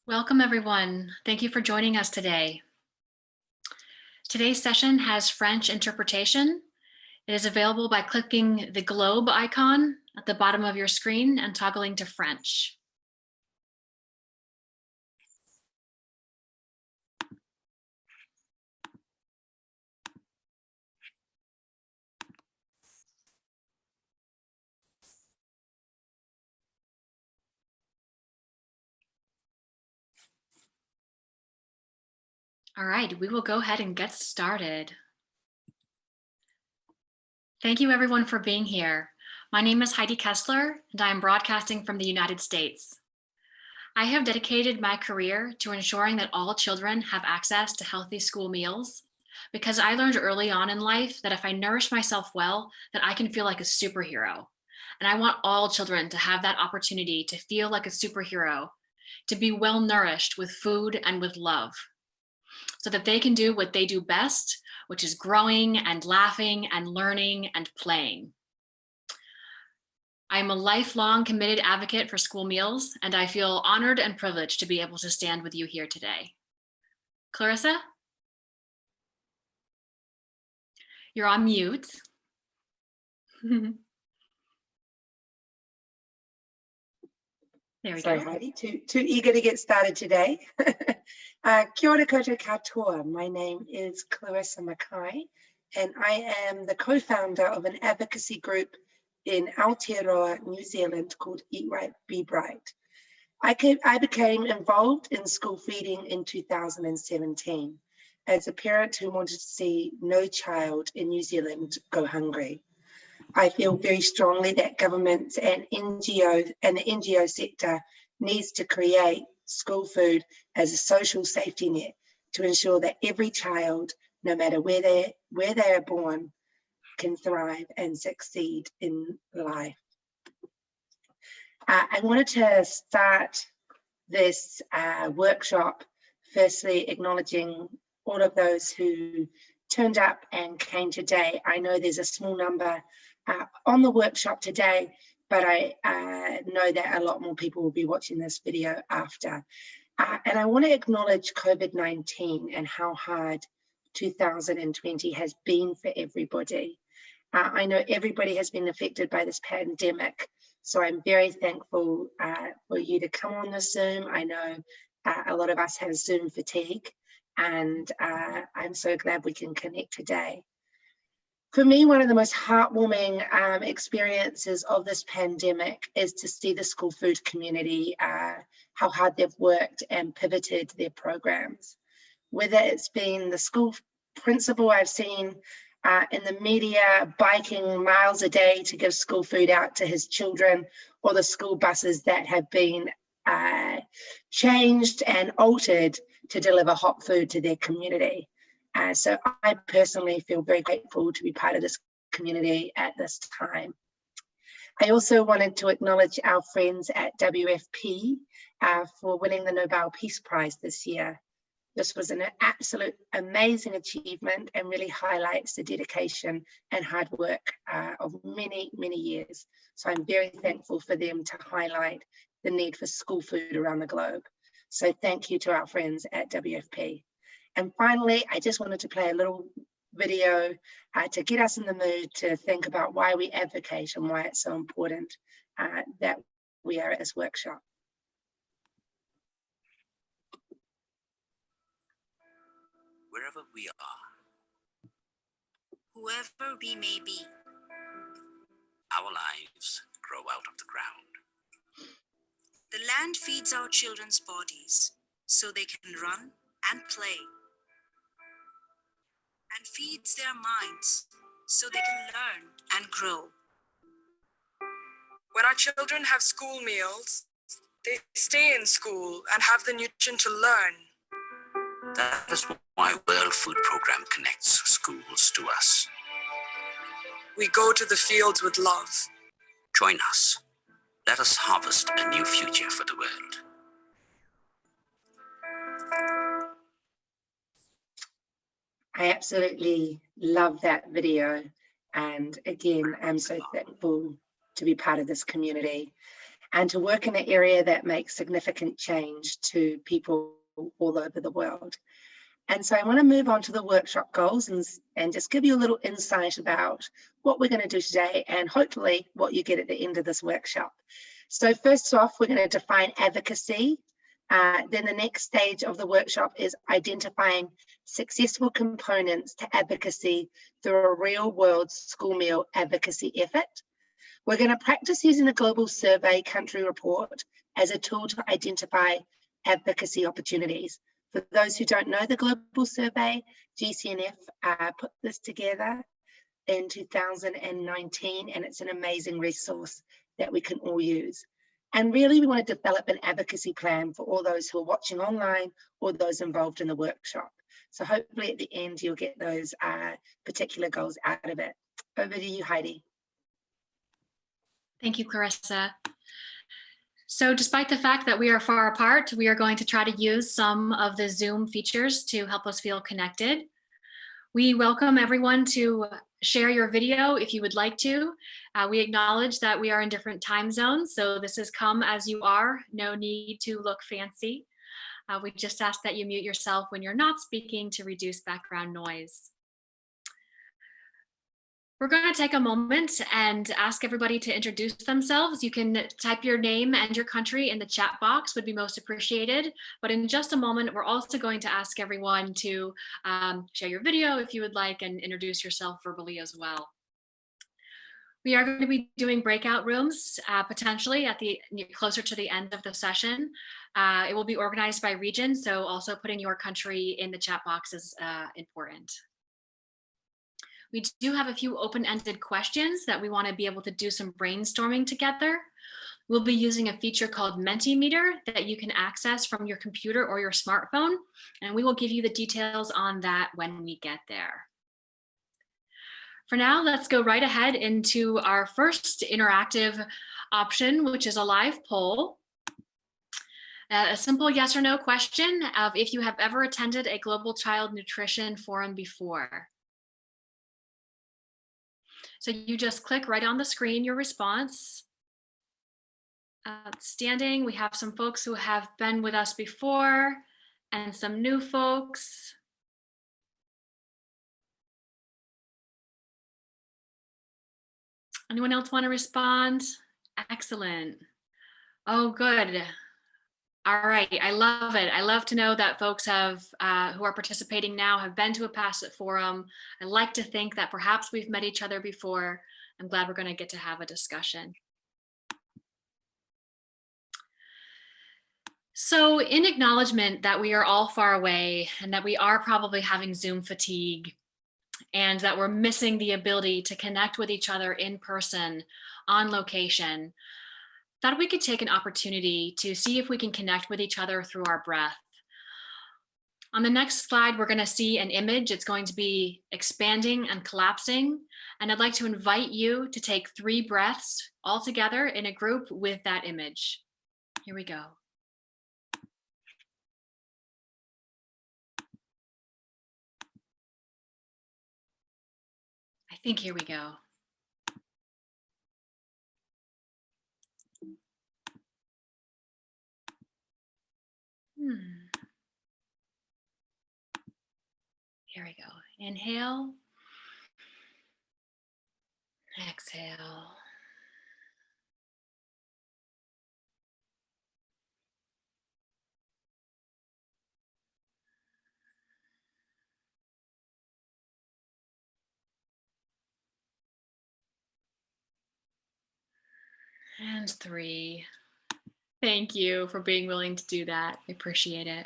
Welcome, everyone. Thank you for joining us today. Today's session has French interpretation. It is available by clicking the globe icon at the bottom of your screen and toggling to French. All right, we will go ahead and get started. Thank you, everyone, for being here. My name is Heidi Kessler, and I am broadcasting from the United States. I have dedicated my career to ensuring that all children have access to healthy school meals, because I learned early on in life that if I nourish myself well, that I can feel like a superhero. And I want all children to have that opportunity to feel like a superhero, to be well nourished with food and with love, so that they can do what they do best, which is growing and laughing and learning and playing. I am a lifelong committed advocate for school meals, and I feel honored and privileged to be able to stand with you here today. Clarissa? You're on mute. There we Sorry, go. Heidi, too eager to get started today. Kia ora koutou katoa. My name is Clarissa Mackay, and I am the co-founder of an advocacy group in Aotearoa, New Zealand called Eat Right, Be Bright. I became involved in school feeding in 2017 as a parent who wanted to see no child in New Zealand go hungry. I feel very strongly that government and NGOs and the NGO sector needs to create school food as a social safety net to ensure that every child, no matter where they are born, can thrive and succeed in life. I wanted to start this workshop firstly acknowledging all of those who turned up and came today. I know there's a small number on the workshop today, but I know that a lot more people will be watching this video after. And I want to acknowledge COVID-19 and how hard 2020 has been for everybody. I know everybody has been affected by this pandemic, so I'm very thankful for you to come on the Zoom. I know a lot of us have Zoom fatigue, and I'm so glad we can connect today. For me, one of the most heartwarming experiences of this pandemic is to see the school food community, how hard they've worked and pivoted their programs. Whether it's been the school principal I've seen in the media biking miles a day to give school food out to his children, or the school buses that have been changed and altered to deliver hot food to their community. So I personally feel very grateful to be part of this community at this time. I also wanted to acknowledge our friends at WFP for winning the Nobel Peace Prize this year. This was an absolute amazing achievement and really highlights the dedication and hard work of many, many years. So I'm very thankful for them to highlight the need for school food around the globe. So thank you to our friends at WFP. And finally, I just wanted to play a little video to get us in the mood to think about why we advocate and why it's so important that we are at this workshop. Wherever we are, whoever we may be, our lives grow out of the ground. The land feeds our children's bodies so they can run and play, and feeds their minds so they can learn and grow. When our children have school meals, they stay in school and have the nutrition to learn. That is why World Food Program connects schools to us. We go to the fields with love. Join us. Let us harvest a new future for the world. I absolutely love that video. And again, I'm so thankful to be part of this community. and to work in an area that makes significant change to people all over the world. And so I want to move on to the workshop goals and just give you a little insight about what we're going to do today and hopefully what you get at the end of this workshop. So first off, we're going to define advocacy. Then the next stage of the workshop is identifying successful components to advocacy through a real-world school meal advocacy effort. We're going to practice using a global survey country report as a tool to identify advocacy opportunities. For those who don't know the global survey, GCNF put this together in 2019, and it's an amazing resource that we can all use. And really, we want to develop an advocacy plan for all those who are watching online or those involved in the workshop. So hopefully at the end, you'll get those particular goals out of it. Over to you, Heidi. Thank you, Clarissa. So despite the fact that we are far apart, we are going to try to use some of the Zoom features to help us feel connected. We welcome everyone to share your video if you would like to. We acknowledge that we are in different time zones, so this is come as you are, no need to look fancy. We just ask that you mute yourself when you're not speaking to reduce background noise. We're going to take a moment and ask everybody to introduce themselves. You can type your name and your country in the chat box, would be most appreciated. But in just a moment, we're also going to ask everyone to share your video if you would like and introduce yourself verbally as well. We are going to be doing breakout rooms potentially at the closer to the end of the session. It will be organized by region, so also putting your country in the chat box is important. We do have a few open-ended questions that we want to be able to do some brainstorming together. We'll be using a feature called Mentimeter that you can access from your computer or your smartphone, and we will give you the details on that when we get there. For now, let's go right ahead into our first interactive option, which is a live poll. A simple yes or no question of if you have ever attended a Global Child Nutrition Forum before. So you just click right on the screen your response. Outstanding. We have some folks who have been with us before and some new folks. Anyone else want to respond? Excellent. Oh, good. All right, I love it. I love to know that folks have who are participating now have been to a past forum. I like to think that perhaps we've met each other before. I'm glad we're going to get to have a discussion. So in acknowledgement that we are all far away and that we are probably having Zoom fatigue and that we're missing the ability to connect with each other in person on location, thought we could take an opportunity to see if we can connect with each other through our breath. On the next slide, we're going to see an image. It's going to be expanding and collapsing. And I'd like to invite you to take 3 breaths all together in a group with that image. Here we go. I think here we go. Here we go. Inhale. Exhale. And 3. Thank you for being willing to do that. I appreciate it.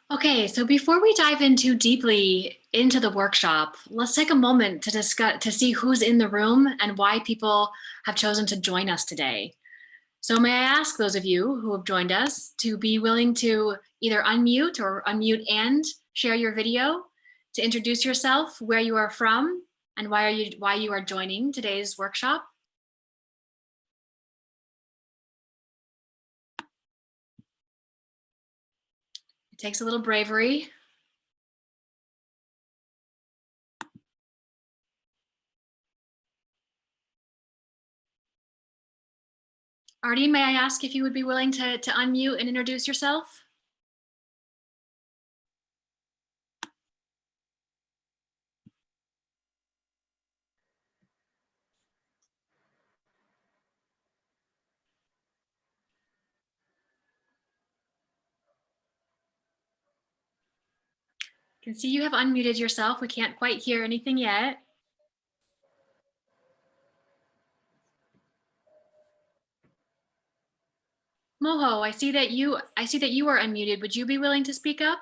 Okay, so before we dive in too deeply into the workshop, let's take a moment to see who's in the room and why people have chosen to join us today. So may I ask those of you who have joined us to be willing to either unmute or unmute and share your video, to introduce yourself, where you are from, and why you are joining today's workshop. It takes a little bravery. Artie, may I ask if you would be willing to unmute and introduce yourself? I can see you have unmuted yourself. We can't quite hear anything yet. Moho, I see that you are unmuted. Would you be willing to speak up?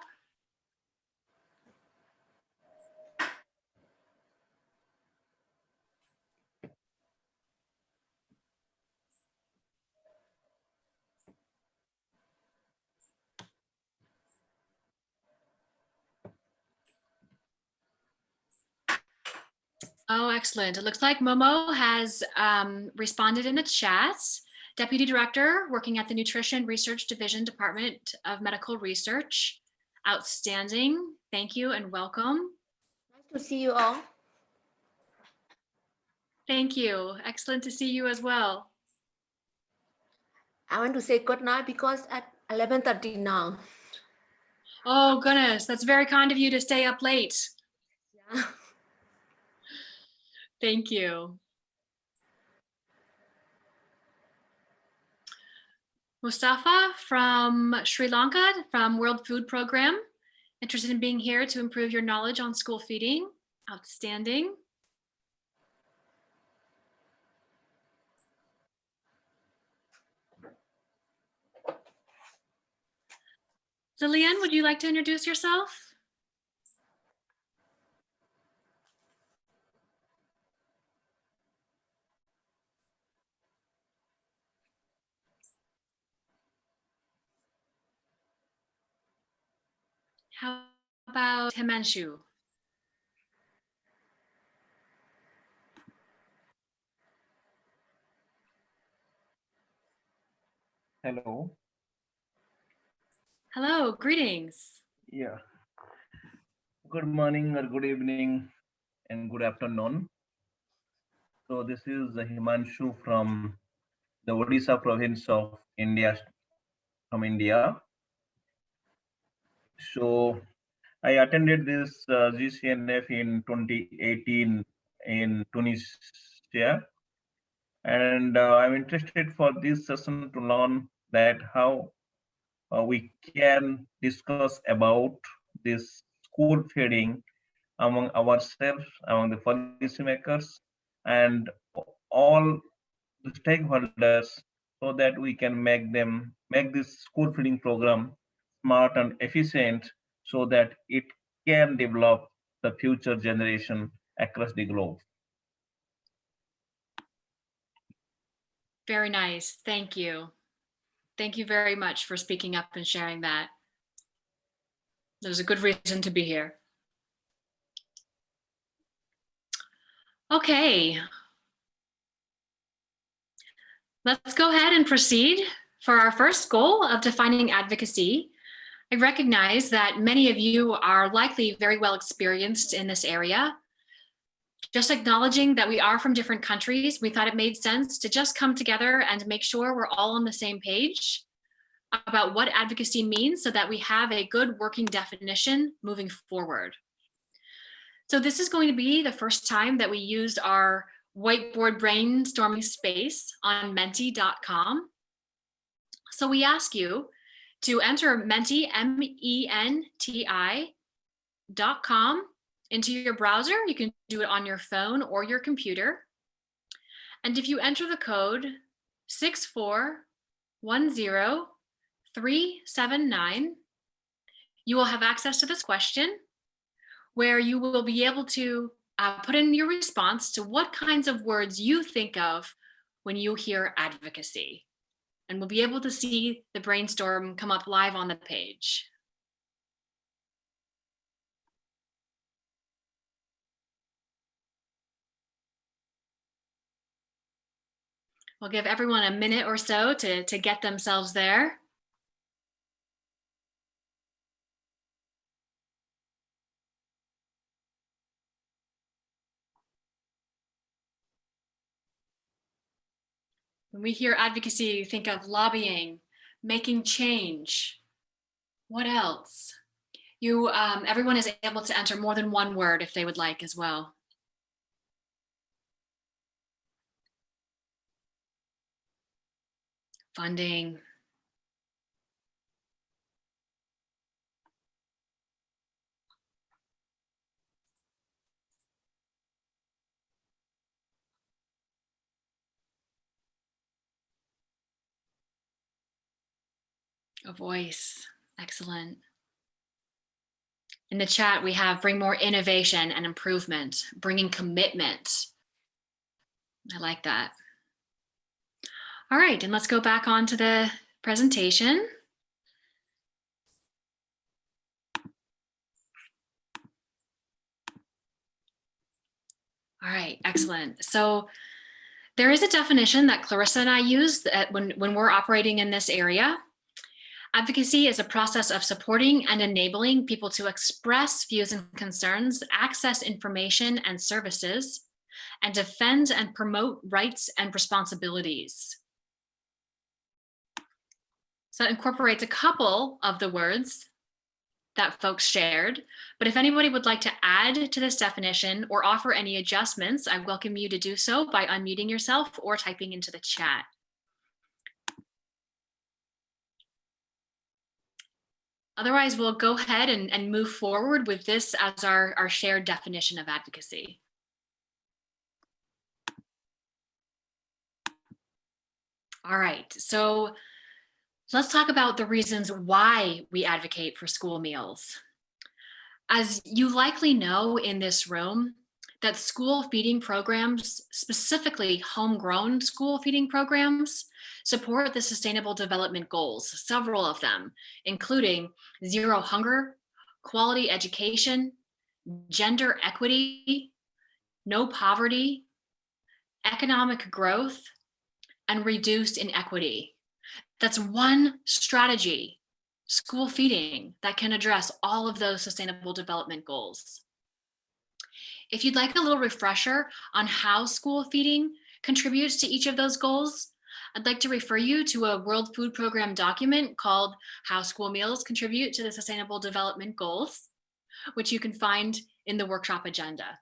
Oh, excellent. It looks like Momo has responded in the chat. Deputy Director working at the Nutrition Research Division, Department of Medical Research. Outstanding. Thank you and welcome. Nice to see you all. Thank you. Excellent to see you as well. I want to say good night because at 11:30 now. Oh, goodness. That's very kind of you to stay up late. Yeah. Thank you. Mustafa from Sri Lanka, from World Food Program. Interested in being here to improve your knowledge on school feeding. Outstanding. Lillian, would you like to introduce yourself? How about Himanshu? Hello. Hello, greetings. Yeah. Good morning or good evening and good afternoon. So this is Himanshu from the Odisha province of India, from India. So I attended this GCNF in 2018 in Tunisia, and I'm interested for this session to learn that how we can discuss about this school feeding among ourselves, among the policymakers, and all the stakeholders, so that we can make this school feeding program smart and efficient, so that it can develop the future generation across the globe. Very nice. Thank you. Thank you very much for speaking up and sharing that. There's a good reason to be here. Okay. Let's go ahead and proceed. For our first goal of defining advocacy, I recognize that many of you are likely very well experienced in this area. Just acknowledging that we are from different countries, we thought it made sense to just come together and make sure we're all on the same page about what advocacy means, so that we have a good working definition moving forward. So this is going to be the first time that we use our whiteboard brainstorming space on menti.com. So we ask you to enter Menti, MENTI.com into your browser. You can do it on your phone or your computer. And if you enter the code 6410379, you will have access to this question, where you will be able to put in your response to what kinds of words you think of when you hear advocacy. And we'll be able to see the brainstorm come up live on the page. We'll give everyone a minute or so to get themselves there. When we hear advocacy, you think of lobbying, making change. What else? Everyone is able to enter more than one word if they would like as well. Funding. A voice. Excellent. In the chat, we have bring more innovation and improvement, bringing commitment. I like that. All right, and let's go back onto the presentation. All right, excellent. So there is a definition that Clarissa and I use when we're operating in this area. Advocacy is a process of supporting and enabling people to express views and concerns, access information and services, and defend and promote rights and responsibilities. So that incorporates a couple of the words that folks shared, but if anybody would like to add to this definition or offer any adjustments, I welcome you to do so by unmuting yourself or typing into the chat. Otherwise, we'll go ahead and move forward with this as our shared definition of advocacy. All right, so let's talk about the reasons why we advocate for school meals. As you likely know in this room, that school feeding programs, specifically homegrown school feeding programs, support the Sustainable Development Goals, several of them, including zero hunger, quality education, gender equity, no poverty, economic growth, and reduced inequity. That's one strategy, school feeding, that can address all of those Sustainable Development Goals. If you'd like a little refresher on how school feeding contributes to each of those goals, I'd like to refer you to a World Food Program document called How School Meals Contribute to the Sustainable Development Goals, which you can find in the workshop agenda.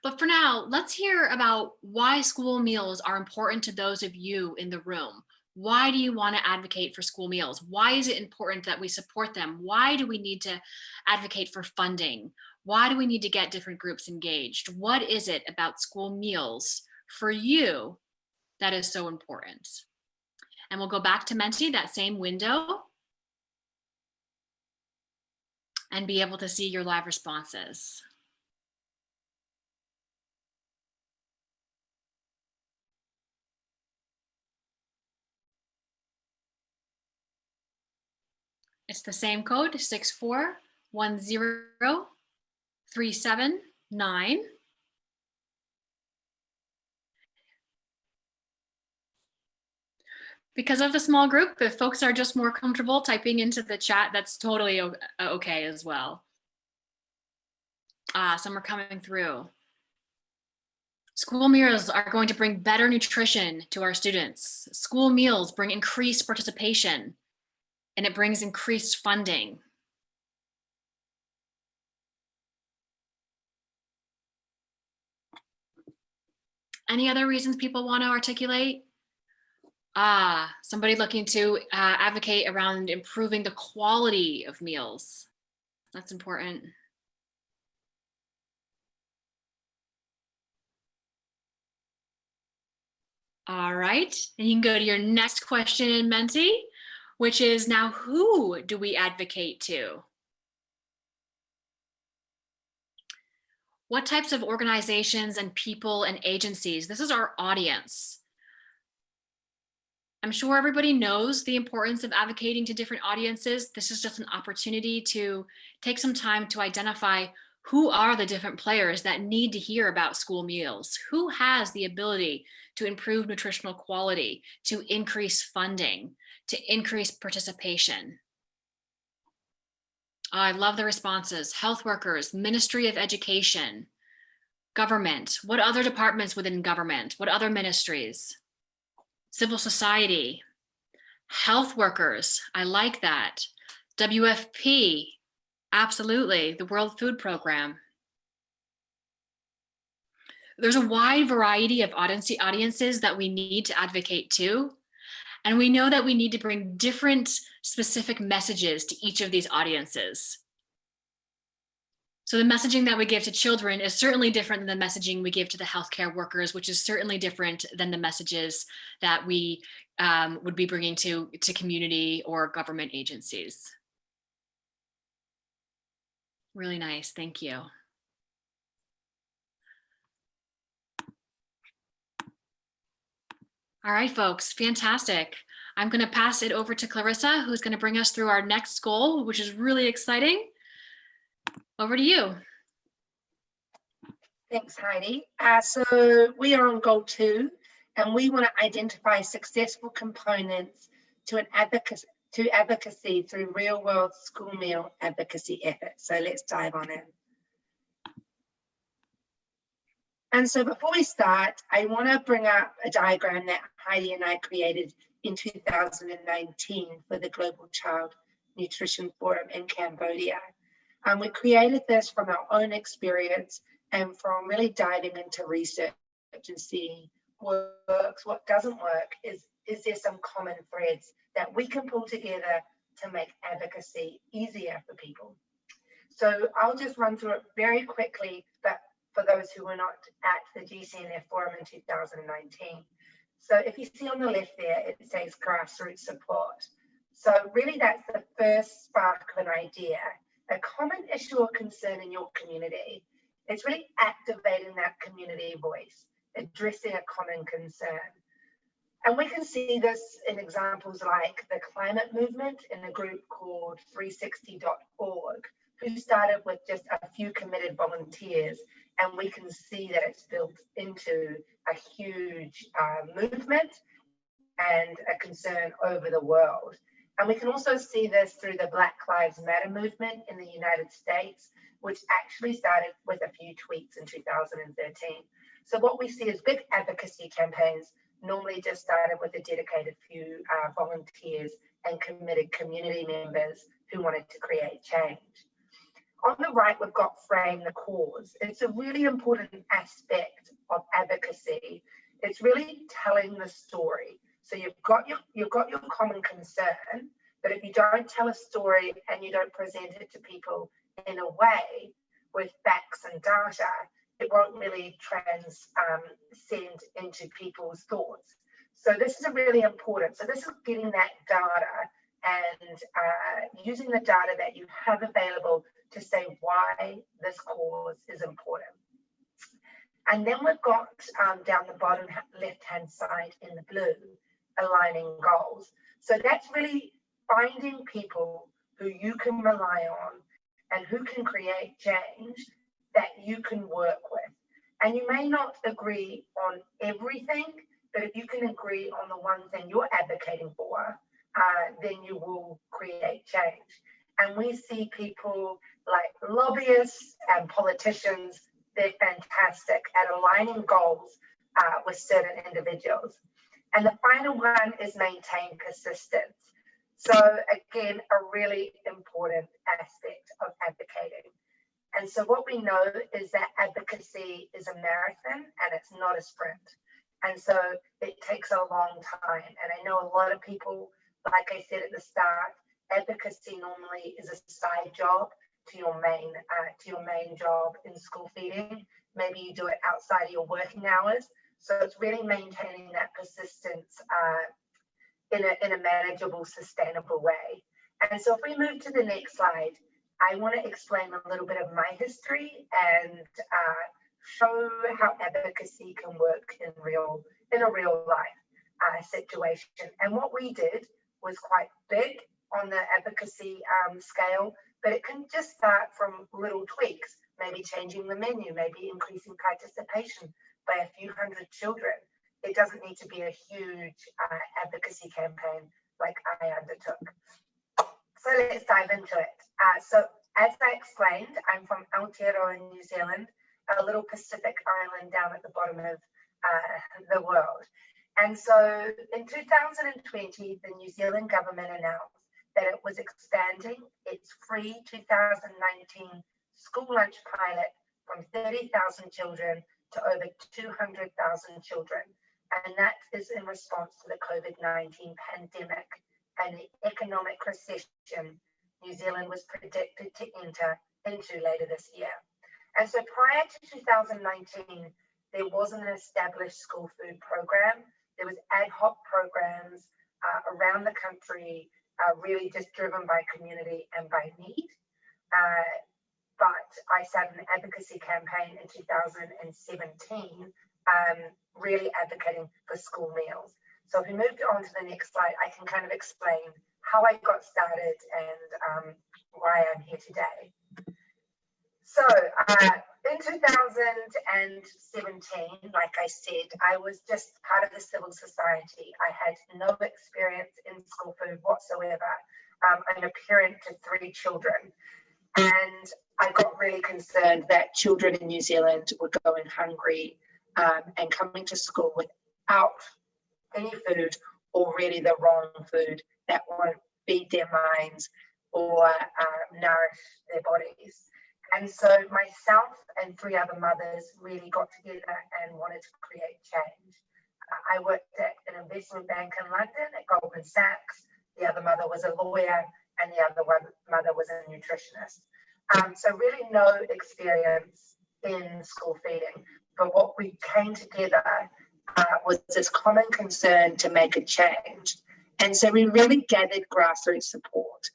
But for now, let's hear about why school meals are important to those of you in the room. Why do you want to advocate for school meals? Why is it important that we support them? Why do we need to advocate for funding? Why do we need to get different groups engaged? What is it about school meals for you that is so important? And we'll go back to Menti, that same window, and be able to see your live responses. It's the same code, 6410379. Because of the small group, if folks are just more comfortable typing into the chat, that's totally okay as well. Some are coming through. School meals are going to bring better nutrition to our students. School meals bring increased participation, and it brings increased funding. Any other reasons people want to articulate? Somebody looking to advocate around improving the quality of meals. That's important. All right, and you can go to your next question in Menti, which is now, who do we advocate to? What types of organizations and people and agencies? This is our audience. I'm sure everybody knows the importance of advocating to different audiences. This is just an opportunity to take some time to identify who are the different players that need to hear about school meals. Who has the ability to improve nutritional quality, to increase funding, to increase participation? I love the responses. Health workers, Ministry of Education, government. What other departments within government? What other ministries? civil society, health workers, I like that. WFP, absolutely, the World Food Program. There's a wide variety of audiences that we need to advocate to. And we know that we need to bring different specific messages to each of these audiences. So the messaging that we give to children is certainly different than the messaging we give to the healthcare workers, which is certainly different than the messages that we would be bringing to community or government agencies. Really nice, thank you. All right, folks, fantastic. I'm going to pass it over to Clarissa, who's going to bring us through our next goal, which is really exciting. Over to you. Thanks, Heidi. So we are on goal 2, and we want to identify successful components to advocacy through real-world school meal advocacy efforts. So let's dive on in. And so before we start, I want to bring up a diagram that Heidi and I created in 2019 for the Global Child Nutrition Forum in Cambodia. We created this from our own experience and from really diving into research and seeing what works, what doesn't work. Is there some common threads that we can pull together to make advocacy easier for people? So I'll just run through it very quickly, but for those who were not at the GCNForum in 2019. So if you see on the left there, it says grassroots support. So really that's the first spark of an idea, a common issue or concern in your community. It's really activating that community voice, addressing a common concern. And we can see this in examples like the climate movement in a group called 360.org, who started with just a few committed volunteers. And we can see that it's built into a huge movement and a concern over the world. And we can also see this through the Black Lives Matter movement in the United States, which actually started with a few tweets in 2013. So what we see is big advocacy campaigns normally just started with a dedicated few volunteers and committed community members who wanted to create change. On the right, we've got frame the cause. It's a really important aspect of advocacy. It's really telling the story. So you've got your common concern, but if you don't tell a story and you don't present it to people in a way with facts and data, it won't really transcend into people's thoughts. So this is really important. So this is getting that data and using the data that you have available to say why this cause is important. And then we've got down the bottom left-hand side in the blue, aligning goals. So that's really finding people who you can rely on and who can create change that you can work with. And you may not agree on everything, but if you can agree on the one thing you're advocating for, then you will create change. And we see people like lobbyists and politicians, they're fantastic at aligning goals with certain individuals. And the final one is maintain persistence. So again, a really important aspect of advocating. And so what we know is that advocacy is a marathon and it's not a sprint. And so it takes a long time. And I know a lot of people, like I said at the start, advocacy normally is a side job to your main job in school feeding. Maybe you do it outside of your working hours. So it's really maintaining that persistence in a manageable, sustainable way. And so if we move to the next slide, I want to explain a little bit of my history and show how advocacy can work in a real life situation. And what we did was quite big on the advocacy scale, but it can just start from little tweaks, maybe changing the menu, maybe increasing participation by a few hundred children. It doesn't need to be a huge advocacy campaign like I undertook. So let's dive into it. So as I explained, I'm from Aotearoa in New Zealand, a little Pacific island down at the bottom of the world. And so in 2020, the New Zealand government announced that it was expanding its free 2019 school lunch pilot from 30,000 children to over 200,000 children. And that is in response to the COVID-19 pandemic and the economic recession New Zealand was predicted to enter into later this year. And so prior to 2019, there wasn't an established school food program. There was ad hoc programs around the country, really just driven by community and by need. But I started an advocacy campaign in 2017, really advocating for school meals. So if we move on to the next slide, I can kind of explain how I got started and why I'm here today. So in 2017, like I said, I was just part of the civil society. I had no experience in school food whatsoever. I'm a parent to 3 children. And I got really concerned that children in New Zealand were going hungry and coming to school without any food, or really the wrong food that won't feed their minds or nourish their bodies. And so myself and 3 other mothers really got together and wanted to create change. I worked at an investment bank in London at Goldman Sachs. The other mother was a lawyer, and the other mother was a nutritionist. So really no experience in school feeding. But what we came together was this common concern to make a change. And so we really gathered grassroots support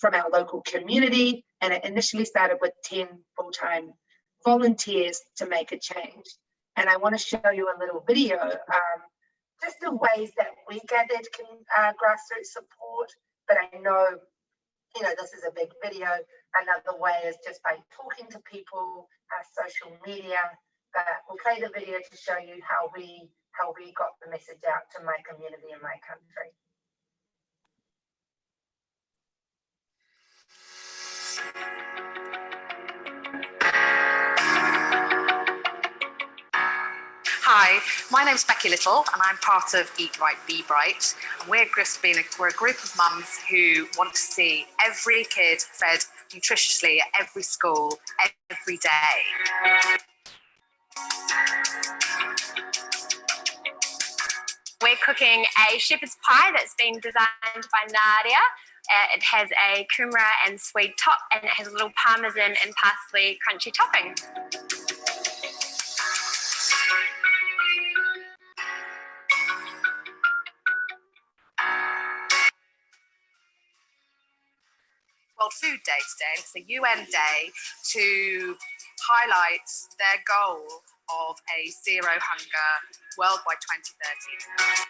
from our local community, and it initially started with 10 full-time volunteers to make a change. And I want to show you a little video, just the ways that we gathered grassroots support. But I know, this is a big video. Another way is just by talking to people, social media. But we'll play the video to show you how we got the message out to my community and my country. Hi, my name's Becky Little and I'm part of Eat Right, Be Bright. And we're a group of mums who want to see every kid fed nutritiously at every school, every day. We're cooking a shepherd's pie that's been designed by Nadia. It has a kumara and swede top, and it has a little parmesan and parsley crunchy topping. World Food Day today. It's a UN day to highlight their goal of a zero hunger world by 2030.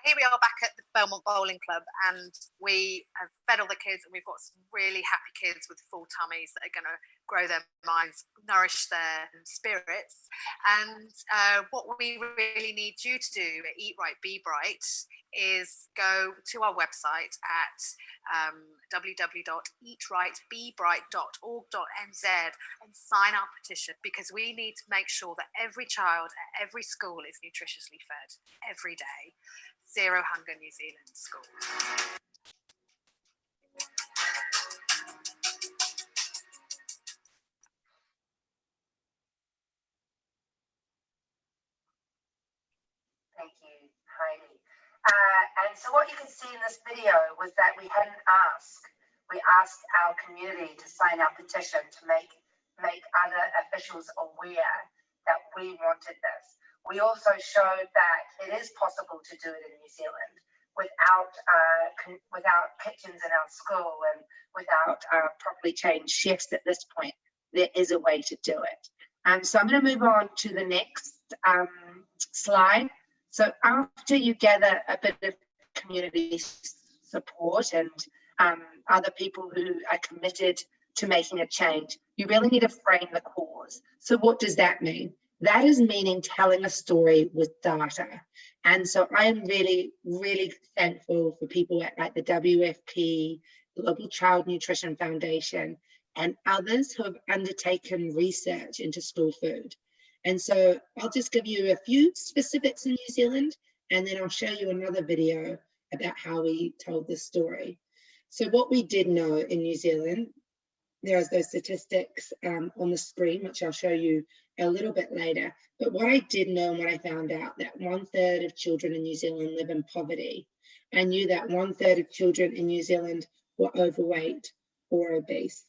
Here we are back at the Belmont Bowling Club, and we have fed all the kids, and we've got some really happy kids with full tummies that are going to grow their minds, nourish their spirits. And what we really need you to do at Eat Right, Be Bright is go to our website at www.eatrightbebright.org.nz and sign our petition, because we need to make sure that every child at every school is nutritiously fed every day. Zero Hunger New Zealand School. Thank you, Heidi. And so what you can see in this video was that we asked our community to sign our petition to make other officials aware that we wanted this. We also showed that it is possible to do it in New Zealand without kitchens in our school and without properly trained chefs at this point. There is a way to do it. So I'm going to move on to the next slide. So after you gather a bit of community support and other people who are committed to making a change, you really need to frame the cause. So what does that mean? That is meaning telling a story with data. And so I am really, really thankful for people at like the WFP, Global Child Nutrition Foundation, and others who have undertaken research into school food. And so I'll just give you a few specifics in New Zealand, and then I'll show you another video about how we told this story. So what we did know in New Zealand, there's those statistics on the screen, which I'll show you a little bit later. But what I did know and what I found out, that 1/3 of children in New Zealand live in poverty. I knew that 1/3 of children in New Zealand were overweight or obese.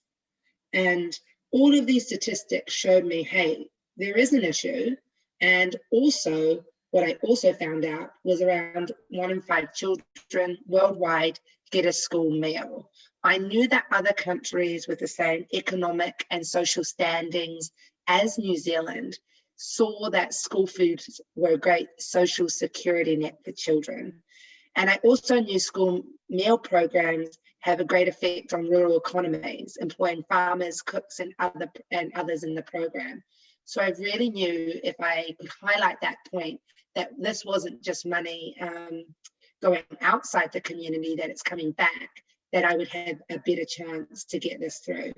And all of these statistics showed me, hey, there is an issue. And also, what I also found out was around 1 in 5 children worldwide get a school meal. I knew that other countries with the same economic and social standings as New Zealand saw that school foods were a great social security net for children. And I also knew school meal programs have a great effect on rural economies, employing farmers, cooks, and others in the program. So I really knew if I could highlight that point, that this wasn't just money going outside the community, that it's coming back, that I would have a better chance to get this through.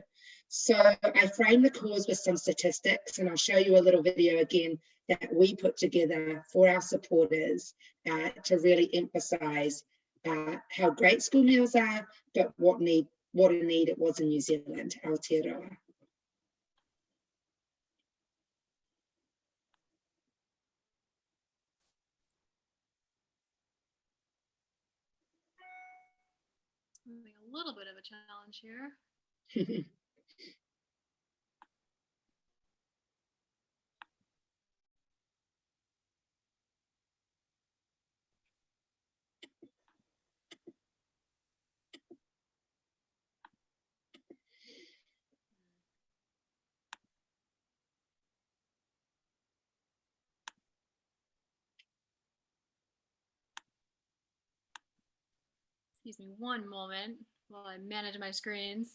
So I framed the cause with some statistics, and I'll show you a little video again that we put together for our supporters to really emphasize how great school meals are, but what a need it was in New Zealand, Aotearoa. A little bit of a challenge here. Excuse me one moment while I manage my screens.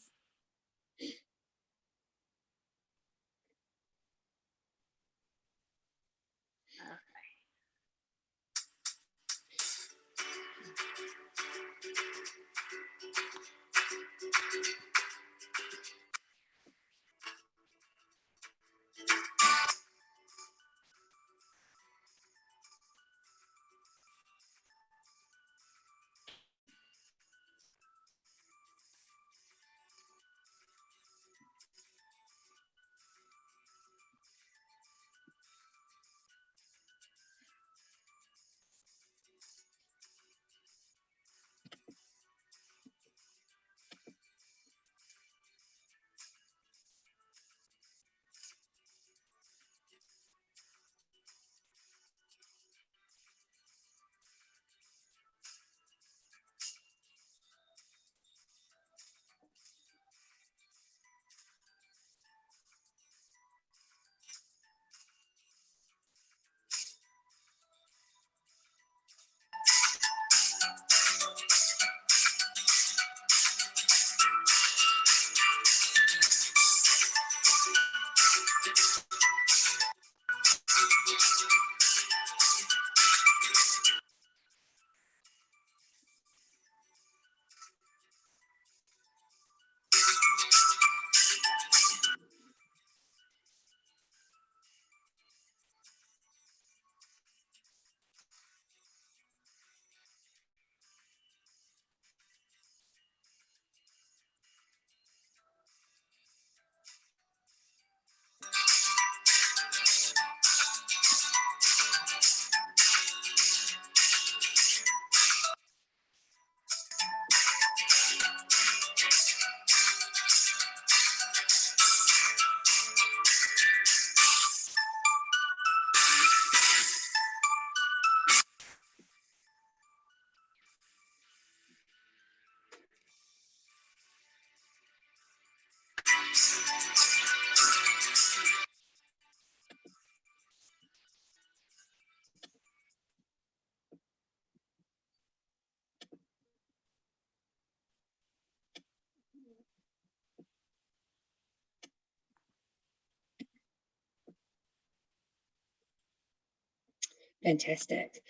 Fantastic.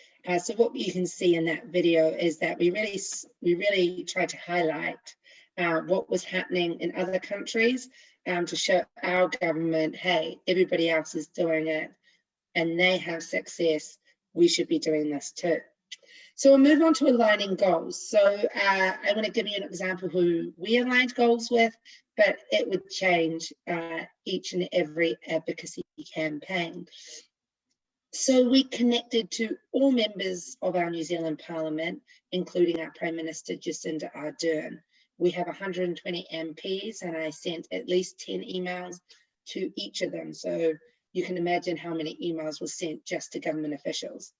So what you can see in that video is that we really tried to highlight what was happening in other countries to show our government, hey, everybody else is doing it and they have success, we should be doing this too. So we'll move on to aligning goals. So I want to give you an example who we aligned goals with, but it would change each and every advocacy campaign. So we connected to all members of our New Zealand Parliament, including our Prime Minister Jacinda Ardern. We have 120 MPs and I sent at least 10 emails to each of them. So you can imagine how many emails were sent just to government officials.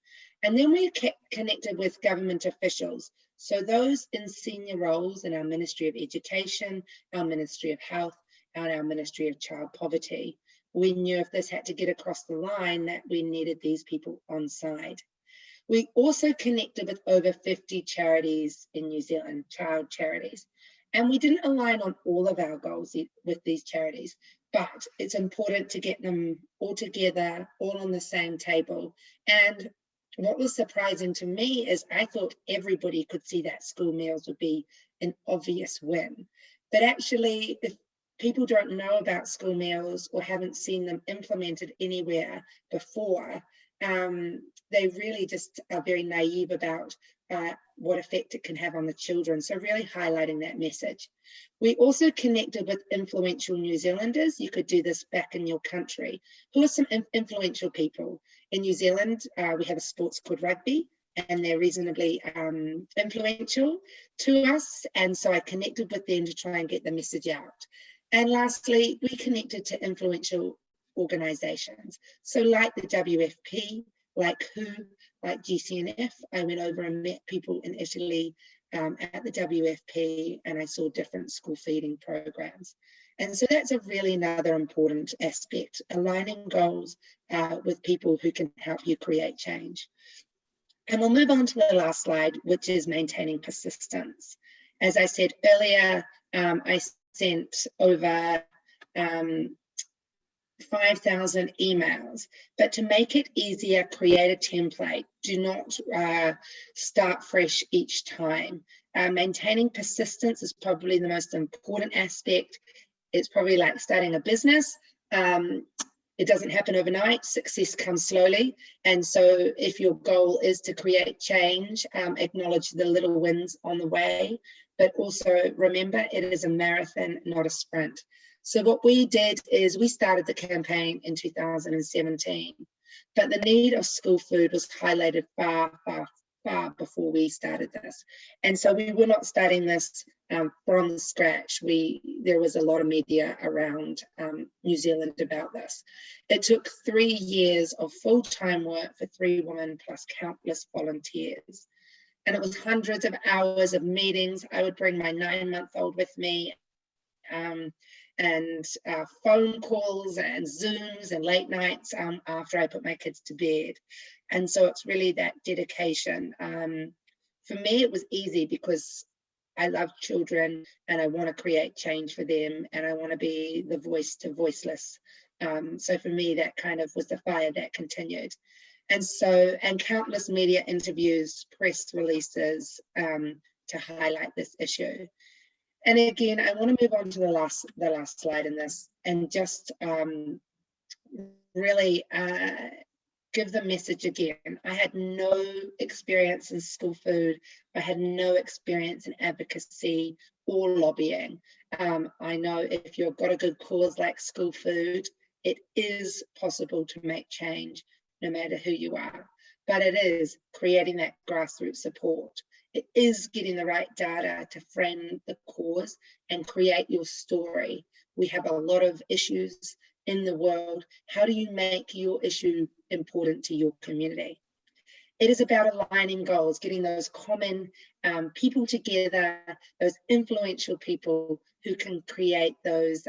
And then we connected with government officials. So those in senior roles in our Ministry of Education, our Ministry of Health, and our Ministry of Child Poverty. We knew if this had to get across the line that we needed these people on side. We also connected with over 50 charities in New Zealand, child charities. And we didn't align on all of our goals with these charities, but it's important to get them all together, all on the same table. And what was surprising to me is I thought everybody could see that school meals would be an obvious win. But actually, if people don't know about school meals or haven't seen them implemented anywhere before, they really just are very naive about what effect it can have on the children. So really highlighting that message. We also connected with influential New Zealanders. You could do this back in your country. Who are some influential people? In New Zealand, we have a sports called rugby, and they're reasonably influential to us. And so I connected with them to try and get the message out. And lastly, we connected to influential organisations. So like the WFP, like WHO, like GCNF, I went over and met people in Italy at the WFP, and I saw different school feeding programs. And so that's a really another important aspect, aligning goals with people who can help you create change. And we'll move on to the last slide, which is maintaining persistence. As I said earlier, I sent over 5,000 emails, but to make it easier, create a template. Do not start fresh each time. Maintaining persistence is probably the most important aspect. It's probably like starting a business. It doesn't happen overnight. Success comes slowly. And so if your goal is to create change, acknowledge the little wins on the way, but also remember it is a marathon, not a sprint. So what we did is we started the campaign in 2017, but the need of school food was highlighted far before we started this. And so we were not starting this from scratch. There was a lot of media around New Zealand about this. It took 3 years of full-time work for 3 women plus countless volunteers. And it was hundreds of hours of meetings. I would bring my 9-month-old with me, and phone calls and Zooms and late nights after I put my kids to bed. And so it's really that dedication. For me, it was easy because I love children and I want to create change for them, and I want to be the voice to voiceless. So for me, that kind of was the fire that continued. And countless media interviews, press releases to highlight this issue. And again, I want to move on to the last slide in this, and just really give the message again. I had no experience in school food. I had no experience in advocacy or lobbying. I know if you've got a good cause like school food, it is possible to make change no matter who you are. But it is creating that grassroots support. It is getting the right data to frame the cause and create your story. We have a lot of issues in the world. How do you make your issue important to your community? It is about aligning goals, getting those common people together, those influential people who can create those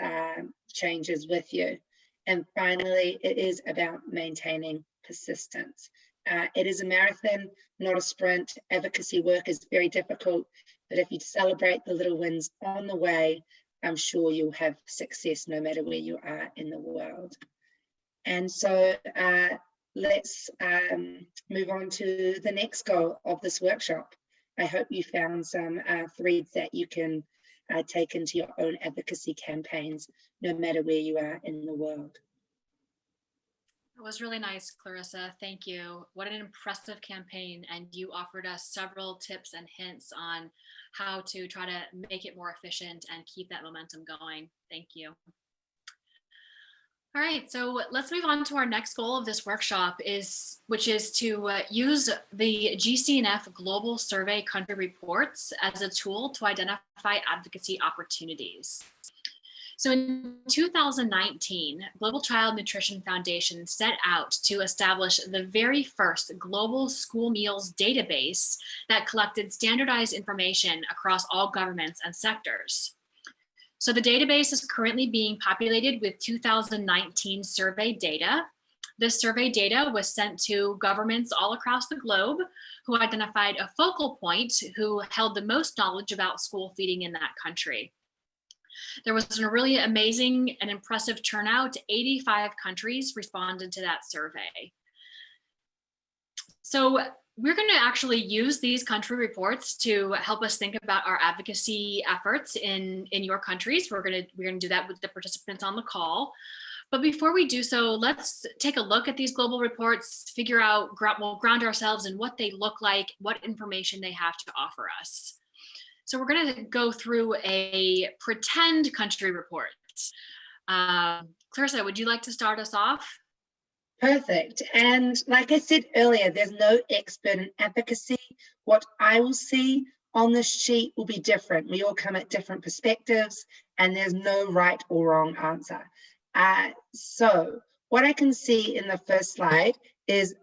changes with you. And finally, it is about maintaining persistence. It is a marathon, not a sprint. Advocacy work is very difficult, but if you celebrate the little wins on the way, I'm sure you'll have success no matter where you are in the world. And so let's move on to the next goal of this workshop. I hope you found some threads that you can take into your own advocacy campaigns, no matter where you are in the world. It was really nice, Clarissa. Thank you. What an impressive campaign. And you offered us several tips and hints on how to try to make it more efficient and keep that momentum going. Thank you. All right, so let's move on to our next goal of this workshop, which is to use the GCNF Global Survey Country Reports as a tool to identify advocacy opportunities. So in 2019, Global Child Nutrition Foundation set out to establish the very first global school meals database that collected standardized information across all governments and sectors. So the database is currently being populated with 2019 survey data. This survey data was sent to governments all across the globe who identified a focal point who held the most knowledge about school feeding in that country. There was a really amazing and impressive turnout. 85 countries responded to that survey. So we're going to actually use these country reports to help us think about our advocacy efforts in your countries. We're going to do that with the participants on the call. But before we do so, let's take a look at these global reports, figure out, we'll ground ourselves in what they look like, what information they have to offer us. So we're going to go through a pretend country report. Clarissa, would you like to start us off? Perfect. And like I said earlier, there's no expert in advocacy. What I will see on this sheet will be different. We all come at different perspectives, and there's no right or wrong answer. So what I can see in the first slide is,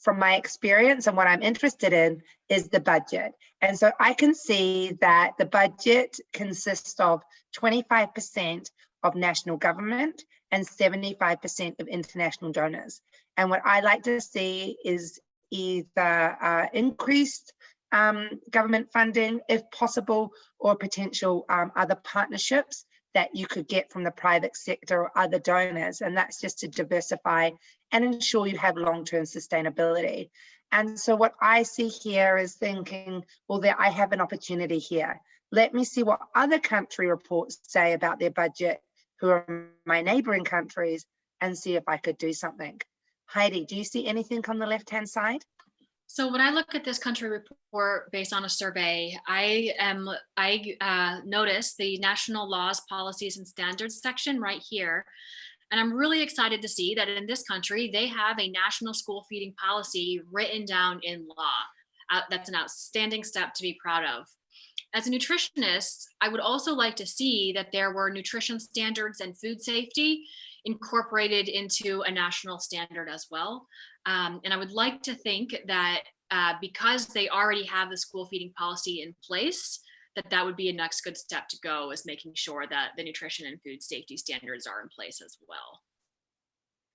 from my experience and what I'm interested in, is the budget. And so I can see that the budget consists of 25% of national government and 75% of international donors. And what I like to see is either increased government funding, if possible, or potential other partnerships that you could get from the private sector or other donors. And that's just to diversify and ensure you have long-term sustainability. And so what I see here is thinking, well, I have an opportunity here. Let me see what other country reports say about their budget, who are my neighboring countries, and see if I could do something. Heidi, do you see anything on the left-hand side? So when I look at this country report based on a survey, I notice the national laws, policies, and standards section right here. And I'm really excited to see that in this country, they have a national school feeding policy written down in law. That's an outstanding step to be proud of. As a nutritionist, I would also like to see that there were nutrition standards and food safety incorporated into a national standard as well. And I would like to think that because they already have the school feeding policy in place, that would be a next good step to go, is making sure that the nutrition and food safety standards are in place as well.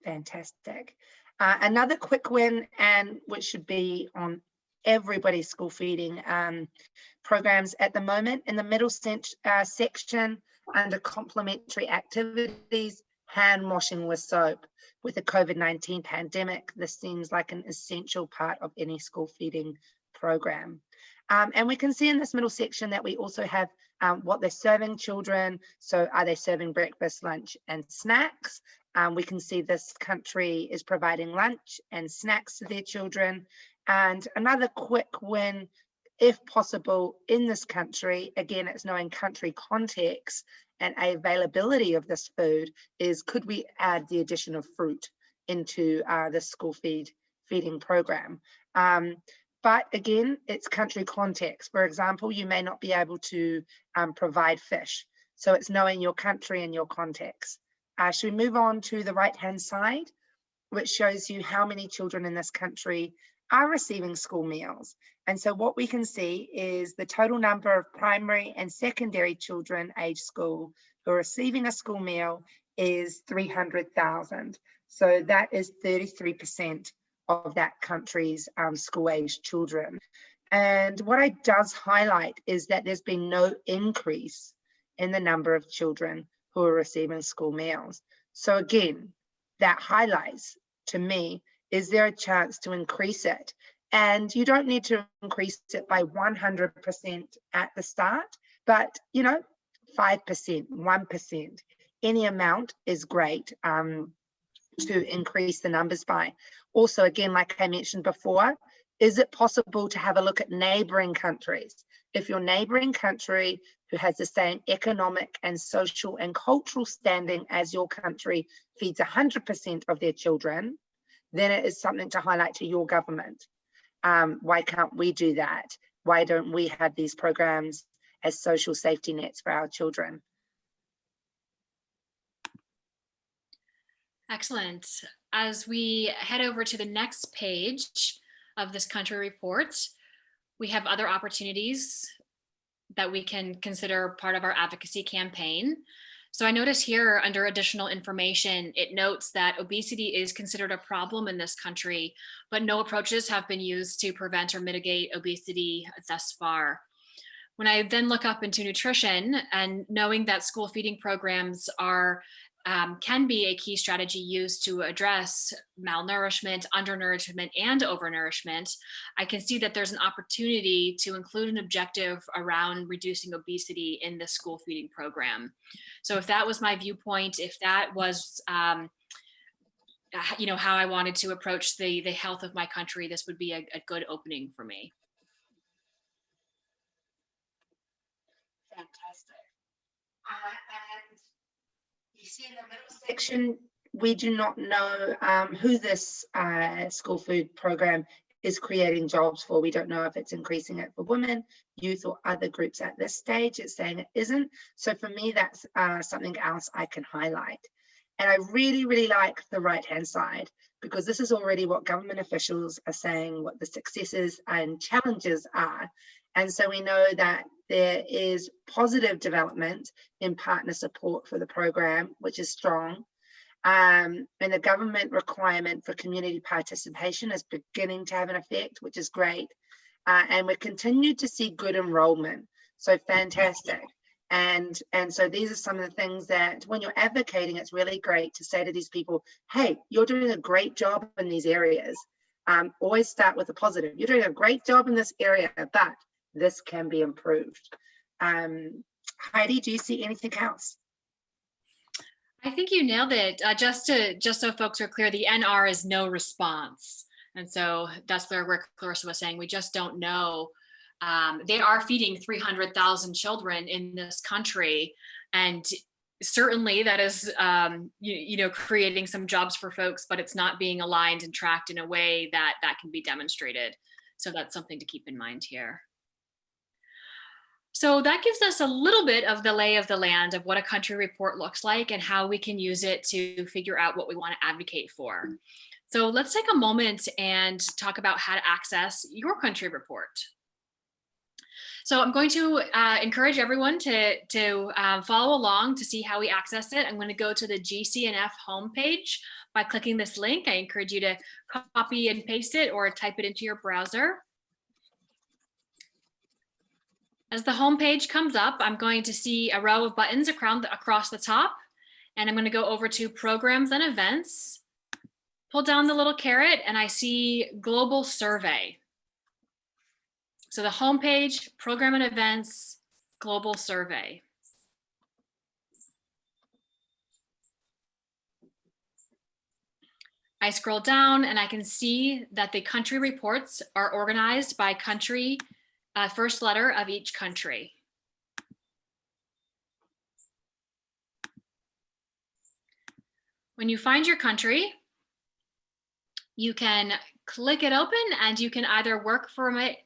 Fantastic. Another quick win, and which should be on everybody's school feeding programs at the moment, in the middle section under complementary activities, hand washing with soap. With the COVID-19 pandemic, this seems like an essential part of any school feeding program. And we can see in this middle section that we also have what they're serving children. So are they serving breakfast, lunch, and snacks? We can see this country is providing lunch and snacks to their children. And another quick win, if possible, in this country, again, it's knowing country context and availability of this food, is could we add the addition of fruit into the school feeding program? But again, it's country context. For example, you may not be able to provide fish. So it's knowing your country and your context. Should we move on to the right-hand side, which shows you how many children in this country are receiving school meals? And so what we can see is the total number of primary and secondary children aged school who are receiving a school meal is 300,000. So that is 33% of that country's school-aged children. And what it does highlight is that there's been no increase in the number of children who are receiving school meals. So again, that highlights to me is there a chance to increase it? And you don't need to increase it by 100% at the start, but 5%, 1%, any amount is great to increase the numbers by. Also, again, like I mentioned before, is it possible to have a look at neighboring countries? If your neighboring country who has the same economic and social and cultural standing as your country feeds 100% of their children, then it is something to highlight to your government. Why can't we do that? Why don't we have these programs as social safety nets for our children? Excellent. As we head over to the next page of this country report, we have other opportunities that we can consider part of our advocacy campaign. So I notice here under additional information, it notes that obesity is considered a problem in this country, but no approaches have been used to prevent or mitigate obesity thus far. When I then look up into nutrition and knowing that school feeding programs can be a key strategy used to address malnourishment, undernourishment, and overnourishment, I can see that there's an opportunity to include an objective around reducing obesity in the school feeding program. So if that was my viewpoint, if that was how I wanted to approach the health of my country, this would be a good opening for me. Fantastic. And you see in the middle section, we do not know who this school food program is creating jobs for. We don't know if it's increasing it for women, youth, or other groups at this stage. It's saying it isn't. So for me, that's something else I can highlight. And I really, really like the right-hand side, because this is already what government officials are saying, what the successes and challenges are. And so we know that there is positive development in partner support for the program, which is strong. And the government requirement for community participation is beginning to have an effect, which is great. And we continue to see good enrollment. So fantastic. And so these are some of the things that when you're advocating, it's really great to say to these people, hey, you're doing a great job in these areas. Always start with a positive. You're doing a great job in this area, but this can be improved. Heidi, do you see anything else? I think you nailed it. Just so folks are clear, the NR is no response. And so that's where Clarissa was saying, we just don't know. They are feeding 300,000 children in this country. And certainly that is, creating some jobs for folks, but it's not being aligned and tracked in a way that can be demonstrated. So that's something to keep in mind here. So that gives us a little bit of the lay of the land of what a country report looks like and how we can use it to figure out what we want to advocate for. So let's take a moment and talk about how to access your country report. So I'm going to encourage everyone to follow along to see how we access it. I'm going to go to the GCNF homepage by clicking this link. I encourage you to copy and paste it or type it into your browser. As the home page comes up, I'm going to see a row of buttons across the top, and I'm going to go over to Programs and Events, pull down the little caret, and I see Global Survey. So the home page, Program and Events, Global Survey. I scroll down and I can see that the country reports are organized by country, first letter of each country. When you find your country, you can click it open and you can either work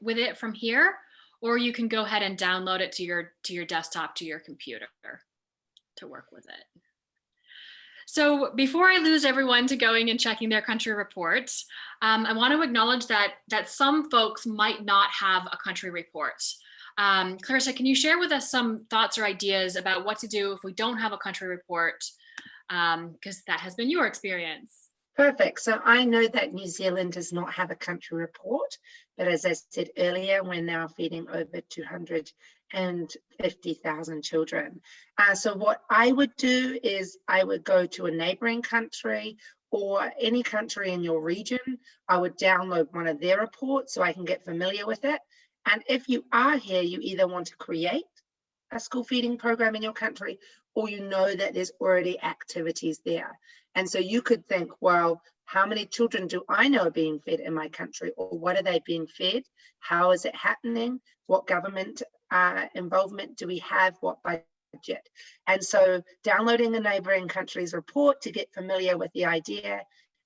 with it from here, or you can go ahead and download it to your desktop, to your computer to work with it. So before I lose everyone to going and checking their country reports, I want to acknowledge that some folks might not have a country report. Clarissa, can you share with us some thoughts or ideas about what to do if we don't have a country report? Because that has been your experience. Perfect. So I know that New Zealand does not have a country report, but as I said earlier, we're now feeding over 250,000 children. So what I would do is I would go to a neighboring country or any country in your region, I would download one of their reports so I can get familiar with it. And if you are here, you either want to create a school feeding program in your country, or you know that there's already activities there. And so you could think, well, how many children do I know are being fed in my country, or what are they being fed? How is it happening? What government involvement do we have? What budget? And so downloading a neighboring country's report to get familiar with the idea.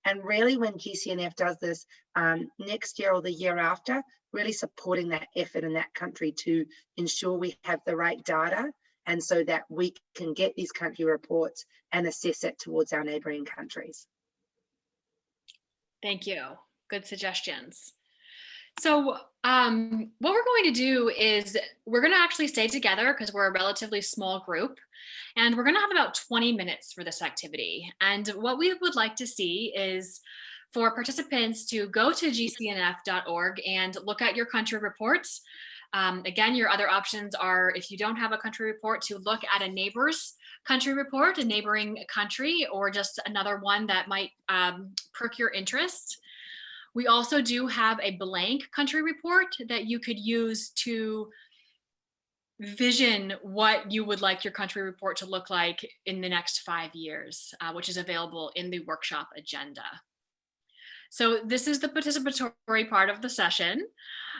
And really when GCNF does this next year or the year after, really supporting that effort in that country to ensure we have the right data, and so that we can get these country reports and assess it towards our neighboring countries. Thank you. Good suggestions. So what we're going to do is we're going to actually stay together because we're a relatively small group, and we're going to have about 20 minutes for this activity. And what we would like to see is for participants to go to gcnf.org and look at your country reports. Again, your other options are, if you don't have a country report, to look at a neighbor's country report, a neighboring country, or just another one that might perk your interest. We also do have a blank country report that you could use to vision what you would like your country report to look like in the next 5 years, which is available in the workshop agenda. So this is the participatory part of the session.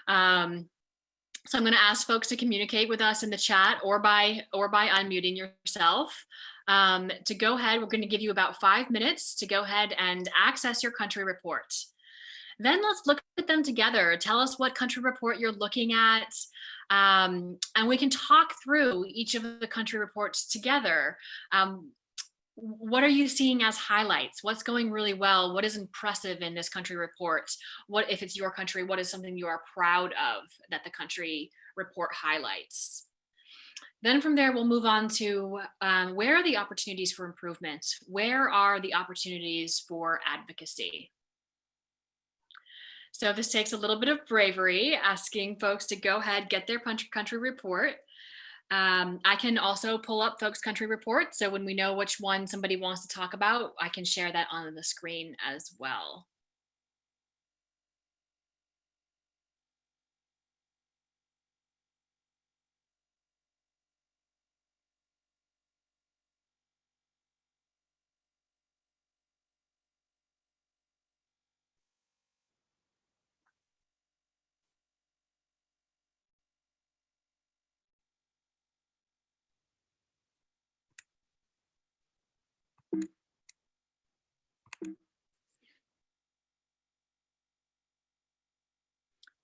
So I'm going to ask folks to communicate with us in the chat or by unmuting yourself. To go ahead, we're going to give you about 5 minutes to go ahead and access your country report. Then let's look at them together. Tell us what country report you're looking at, and we can talk through each of the country reports together. What are you seeing as highlights? What's going really well? What is impressive in this country report? What, if it's your country, what is something you are proud of that the country report highlights? Then from there, we'll move on to where are the opportunities for improvement? Where are the opportunities for advocacy? So this takes a little bit of bravery, asking folks to go ahead, get their country report. I can also pull up folks' country reports. So when we know which one somebody wants to talk about, I can share that on the screen as well.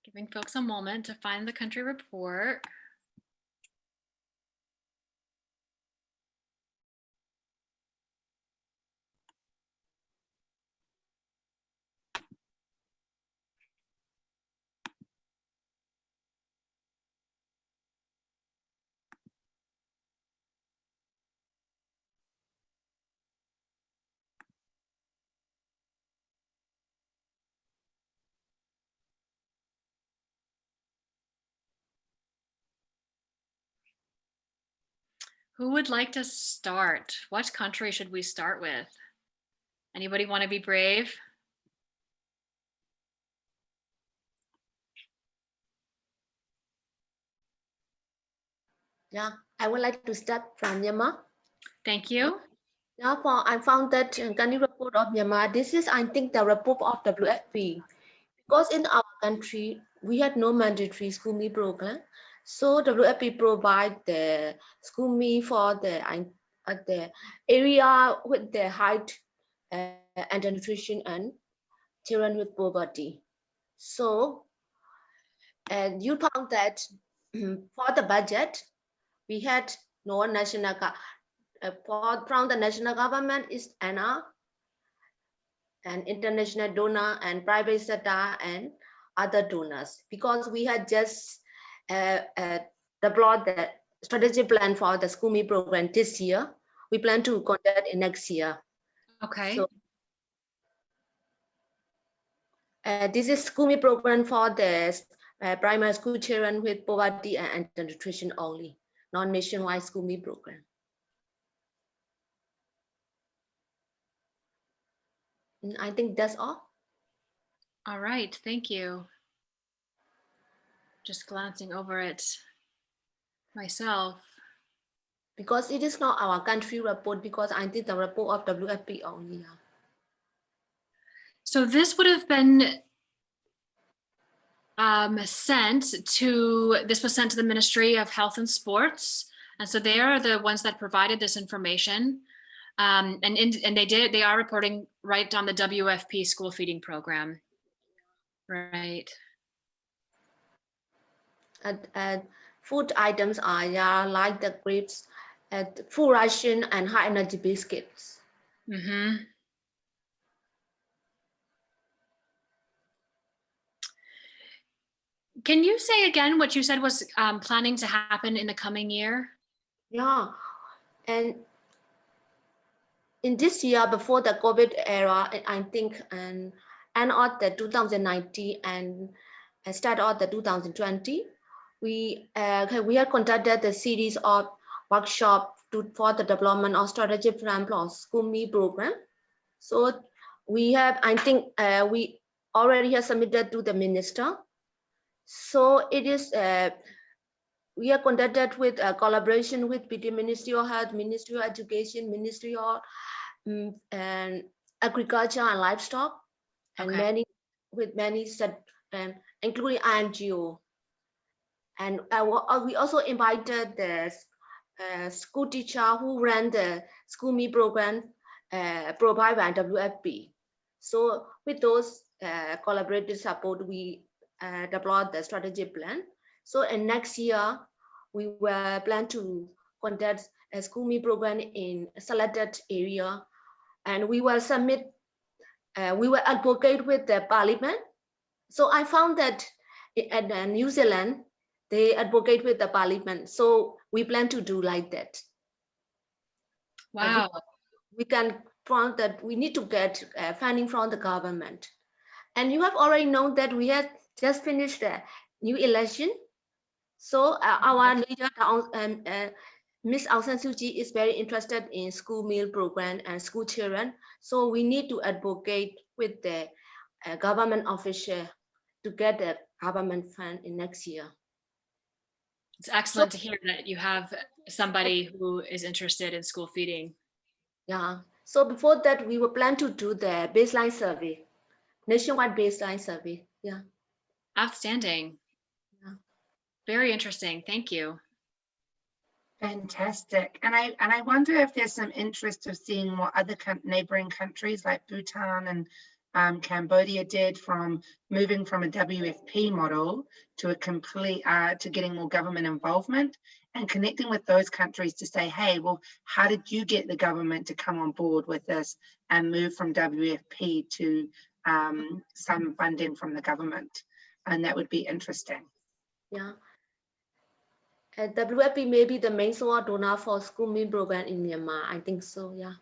Giving folks a moment to find the country report. Who would like to start? What country should we start with? Anybody want to be brave? Yeah, I would like to start from Myanmar. Thank you. Therefore, I found that country report of Myanmar, this is, I think, the report of WFP. Because in our country, we had no mandatory school meal program. So WFP provide the school meal for the area with the height and the nutrition and children with poverty. So, and you found that for the budget, we had no national, from the national government is ANA, an international donor and private sector and other donors, because we had just deployed the strategy plan for the school meal program this year. We plan to conduct it next year. Okay. So this is school meal program for the primary school children with poverty and nutrition only, non-nationwide school meal program. I think that's all. All right, thank you. Just glancing over it myself. Because it is not our country report, because I did the report of WFP only. Yeah. So this would have been this was sent to the Ministry of Health and Sports. And so they are the ones that provided this information. And they are reporting right on the WFP school feeding program. Right. And food items are like the grapes, full ration and high energy biscuits. Mm-hmm. Can you say again what you said was planning to happen in the coming year? Yeah, and in this year before the COVID era, I think, and end of the 2019 and start of the 2020, we have conducted a series of workshops for the development of strategy plan for school meal program. So we have, I think, we already have submitted to the minister. So it is, we are conducted with a collaboration with the Ministry of Health, Ministry of Education, Ministry of and Agriculture and Livestock, and Okay. many including INGO. And we also invited the school teacher who ran the school meal program provided by WFP. So with those collaborative support, we deployed the strategy plan. So in next year, we will plan to conduct a school meal program in a selected area, and we will submit, we will advocate with the parliament. So I found that at New Zealand, they advocate with the parliament. So we plan to do like that. Wow. We can find that we need to get funding from the government. And you have already known that we had just finished the new election. So our leader, Ms. Aung San Suu Kyi, is very interested in school meal program and school children. So we need to advocate with the government official to get the government fund in next year. It's excellent to hear that you have somebody who is interested in school feeding. Yeah. So before that, we were plan to do the baseline survey, nationwide baseline survey. Yeah. Outstanding. Yeah. Very interesting. Thank you. Fantastic. And I wonder if there's some interest of seeing what other neighboring countries like Bhutan and Cambodia did, from moving from a WFP model to a complete to getting more government involvement, and connecting with those countries to say, hey, well, how did you get the government to come on board with this and move from WFP to some funding from the government? And that would be interesting. Yeah. WFP may be the main source donor for school meal program in Myanmar. I think so. Yeah.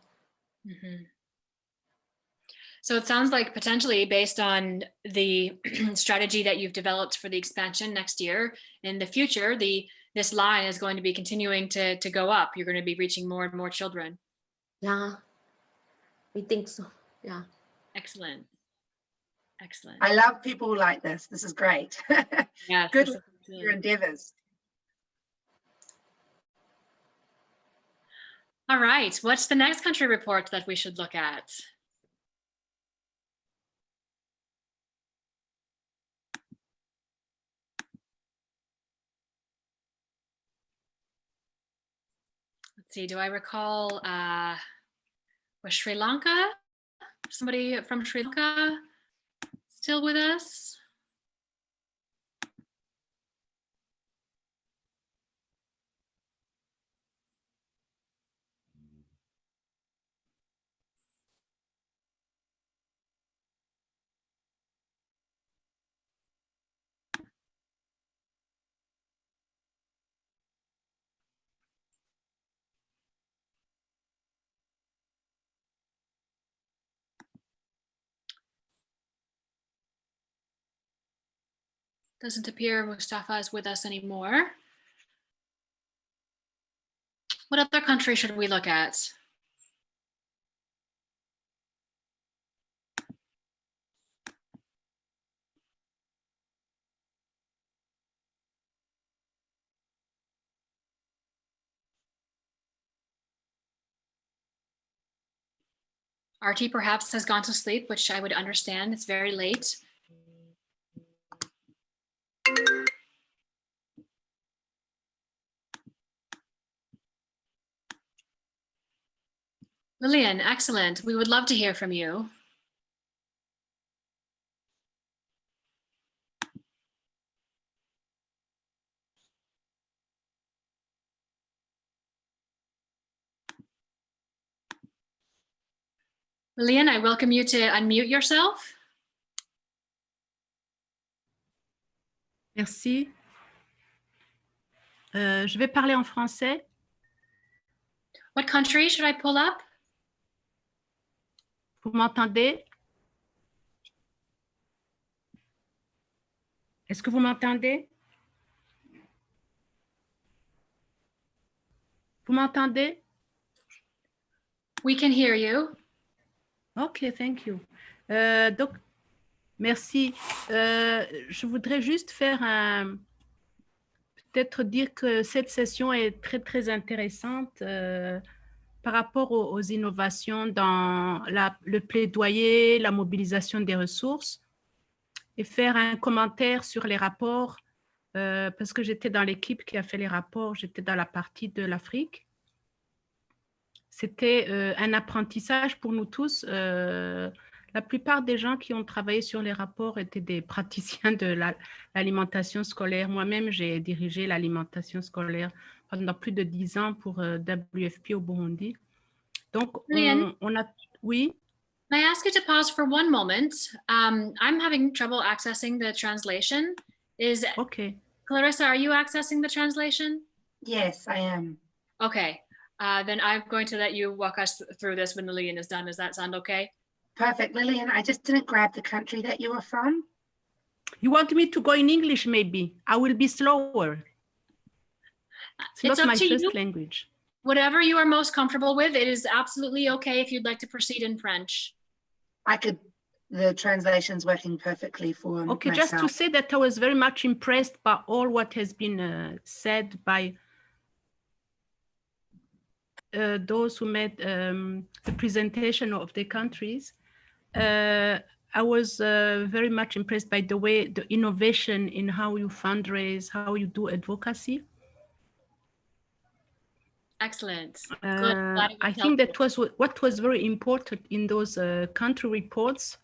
Mm-hmm. So it sounds like potentially, based on the strategy that you've developed for the expansion next year, in the future, this line is going to be continuing to go up. You're going to be reaching more and more children. Yeah, we think so. Yeah. Excellent. Excellent. I love people like this. This is great. Yes, Good with your endeavors. All right. What's the next country report that we should look at? Let's see. Do I recall was Sri Lanka? Somebody from Sri Lanka still with us? Doesn't appear Mustafa is with us anymore. What other country should we look at? Artie perhaps has gone to sleep, which I would understand. It's very late. Lillian, excellent. We would love to hear from you. Lillian, I welcome you to unmute yourself. Merci. Je vais parler en français. What country should I pull up? Vous m'entendez? Est-ce que vous m'entendez? Vous m'entendez? We can hear you. Ok, thank you. Donc, merci. Je voudrais juste faire peut-être dire que cette session est très, très intéressante par rapport aux innovations dans le plaidoyer, la mobilisation des ressources et faire un commentaire sur les rapports parce que j'étais dans l'équipe qui a fait les rapports, j'étais dans la partie de l'Afrique. C'était un apprentissage pour nous tous. La plupart des gens qui ont travaillé sur les rapports étaient des praticiens de l'alimentation scolaire. Moi-même, j'ai dirigé l'alimentation scolaire pendant plus de 10 ans pour WFP au Burundi. Donc, on a... Oui? May I ask you to pause for one moment? I'm having trouble accessing the translation. Okay. Clarissa, are you accessing the translation? Yes, I am. Okay, then I'm going to let you walk us through this when Lillian is done. Does that sound okay? Perfect. Lillian, I just didn't grab the country that you were from. You want me to go in English, maybe? I will be slower. It's not my first language. Whatever you are most comfortable with, it is absolutely okay if you'd like to proceed in French. The translation's working perfectly for Okay, myself. just to say that I was very much impressed by all what has been said by those who made the presentation of the countries. I was very much impressed by the way, the innovation in how you fundraise, how you do advocacy. Excellent. I think that was what was very important in those country reports.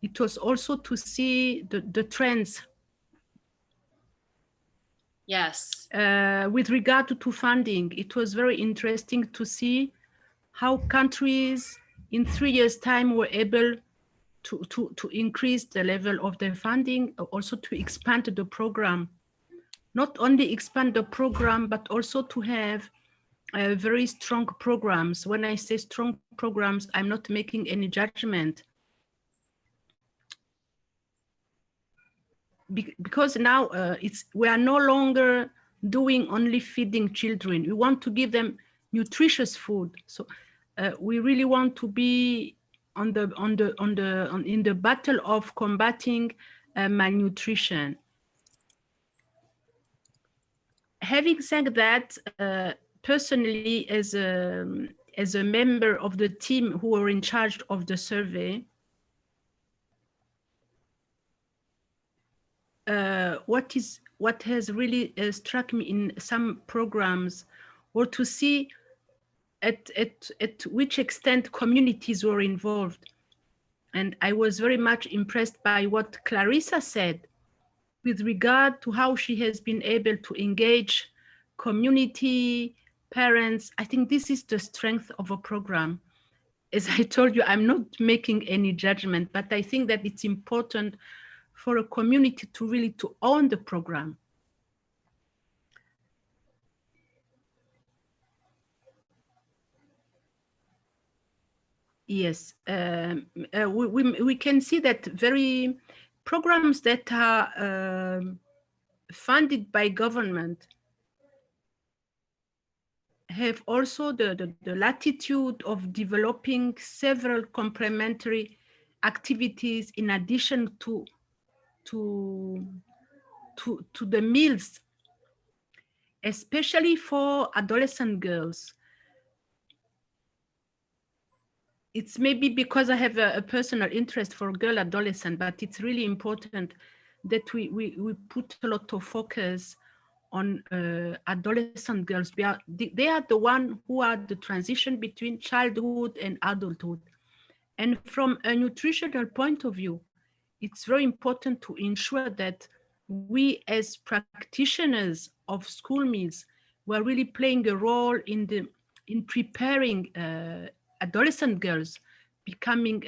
It was also to see the trends. Yes. With regard to funding, it was very interesting to see how countries in 3 years' time were able to increase the level of their funding, also to expand the program. Not only expand the program, but also to have very strong programs. When I say strong programs, I'm not making any judgment. Because now we are no longer doing only feeding children. We want to give them nutritious food. So we really want to be in the battle of combating malnutrition. Having said that, personally, as a member of the team who were in charge of the survey, what has really struck me in some programs, or to see at which extent communities were involved. And I was very much impressed by what Clarissa said with regard to how she has been able to engage community, parents. I think this is the strength of a program. As I told you, I'm not making any judgment, but I think that it's important for a community to really own the program. Yes, we can see that very programs that are funded by government have also the latitude of developing several complementary activities in addition to the meals, especially for adolescent girls. it's maybe because I have a personal interest for girl adolescent, but it's really important that we put a lot of focus on adolescent girls. They are the one who are the transition between childhood and adulthood. And from a nutritional point of view, it's very important to ensure that we as practitioners of school meals were really playing a role in preparing adolescent girls becoming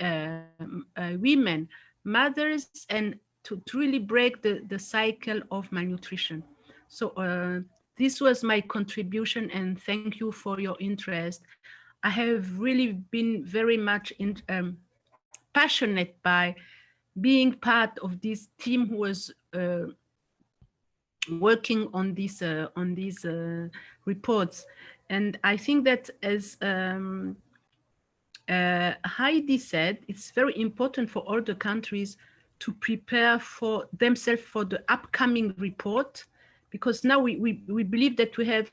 women, mothers, and to really break the cycle of malnutrition. So this was my contribution, and thank you for your interest. I have really been very much passionate by being part of this team who was working on these reports. And I think that, as Heidi said, it's very important for all the countries to prepare for themselves for the upcoming report, because now we believe that we have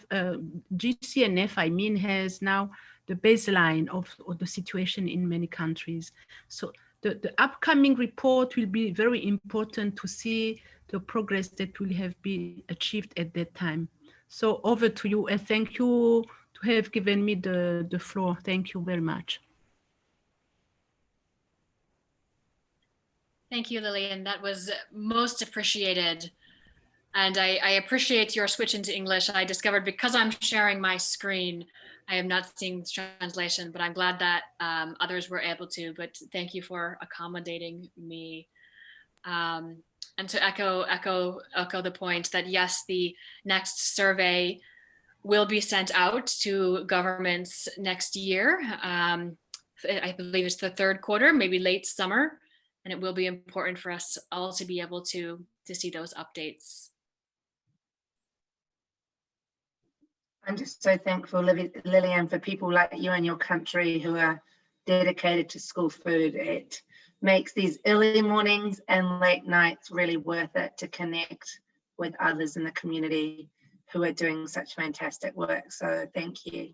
GCNF, I mean, has now the baseline of the situation in many countries. So the upcoming report will be very important to see the progress that will have been achieved at that time. So over to you, and thank you to have given me the floor. Thank you very much. Thank you, Lillian. That was most appreciated. And I appreciate your switch into English. I discovered because I'm sharing my screen, I am not seeing the translation, but I'm glad that others were able to. But thank you for accommodating me. And to echo the point that yes, the next survey will be sent out to governments next year. I believe it's the third quarter, maybe late summer. And it will be important for us all to be able to see those updates. I'm just so thankful, Lillian, for people like you and your country who are dedicated to school food. It makes these early mornings and late nights really worth it to connect with others in the community who are doing such fantastic work. So thank you.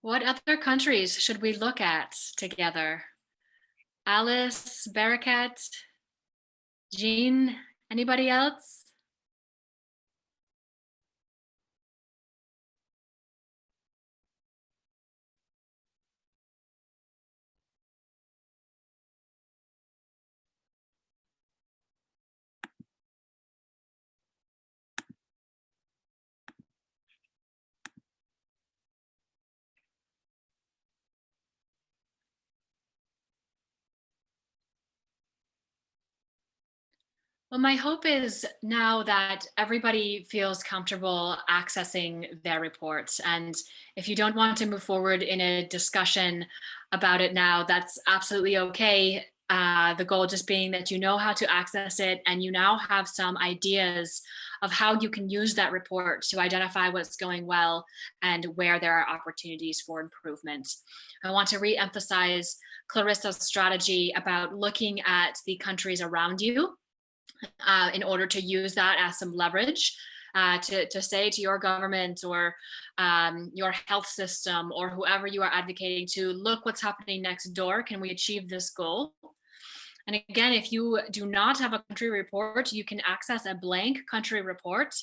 What other countries should we look at together? Alice, Barakat, Jean, anybody else? Well, my hope is now that everybody feels comfortable accessing their reports. And if you don't want to move forward in a discussion about it now, that's absolutely okay. The goal just being that you know how to access it and you now have some ideas of how you can use that report to identify what's going well and where there are opportunities for improvement. I want to re-emphasize Clarissa's strategy about looking at the countries around you in order to use that as some leverage to say to your government or your health system or whoever you are advocating to, look what's happening next door. Can we achieve this goal? And again, if you do not have a country report, you can access a blank country report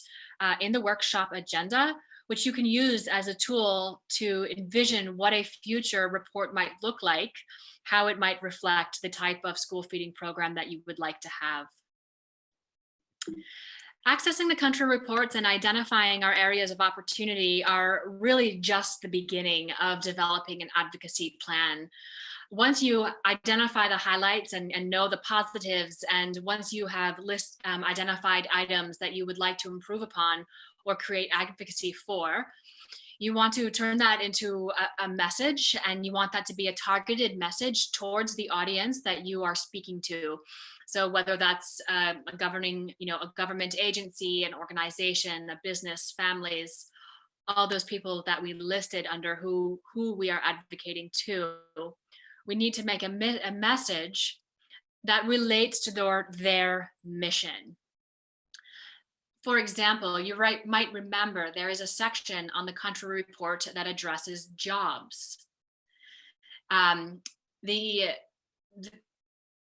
in the workshop agenda, which you can use as a tool to envision what a future report might look like, how it might reflect the type of school feeding program that you would like to have. Accessing the country reports and identifying our areas of opportunity are really just the beginning of developing an advocacy plan. Once you identify the highlights and know the positives, and once you have identified items that you would like to improve upon or create advocacy for, you want to turn that into a message, and you want that to be a targeted message towards the audience that you are speaking to. So whether that's a government agency, an organization, a business, families, all those people that we listed under who we are advocating to, we need to make a message that relates to their mission. For example, you might remember there is a section on the country report that addresses jobs.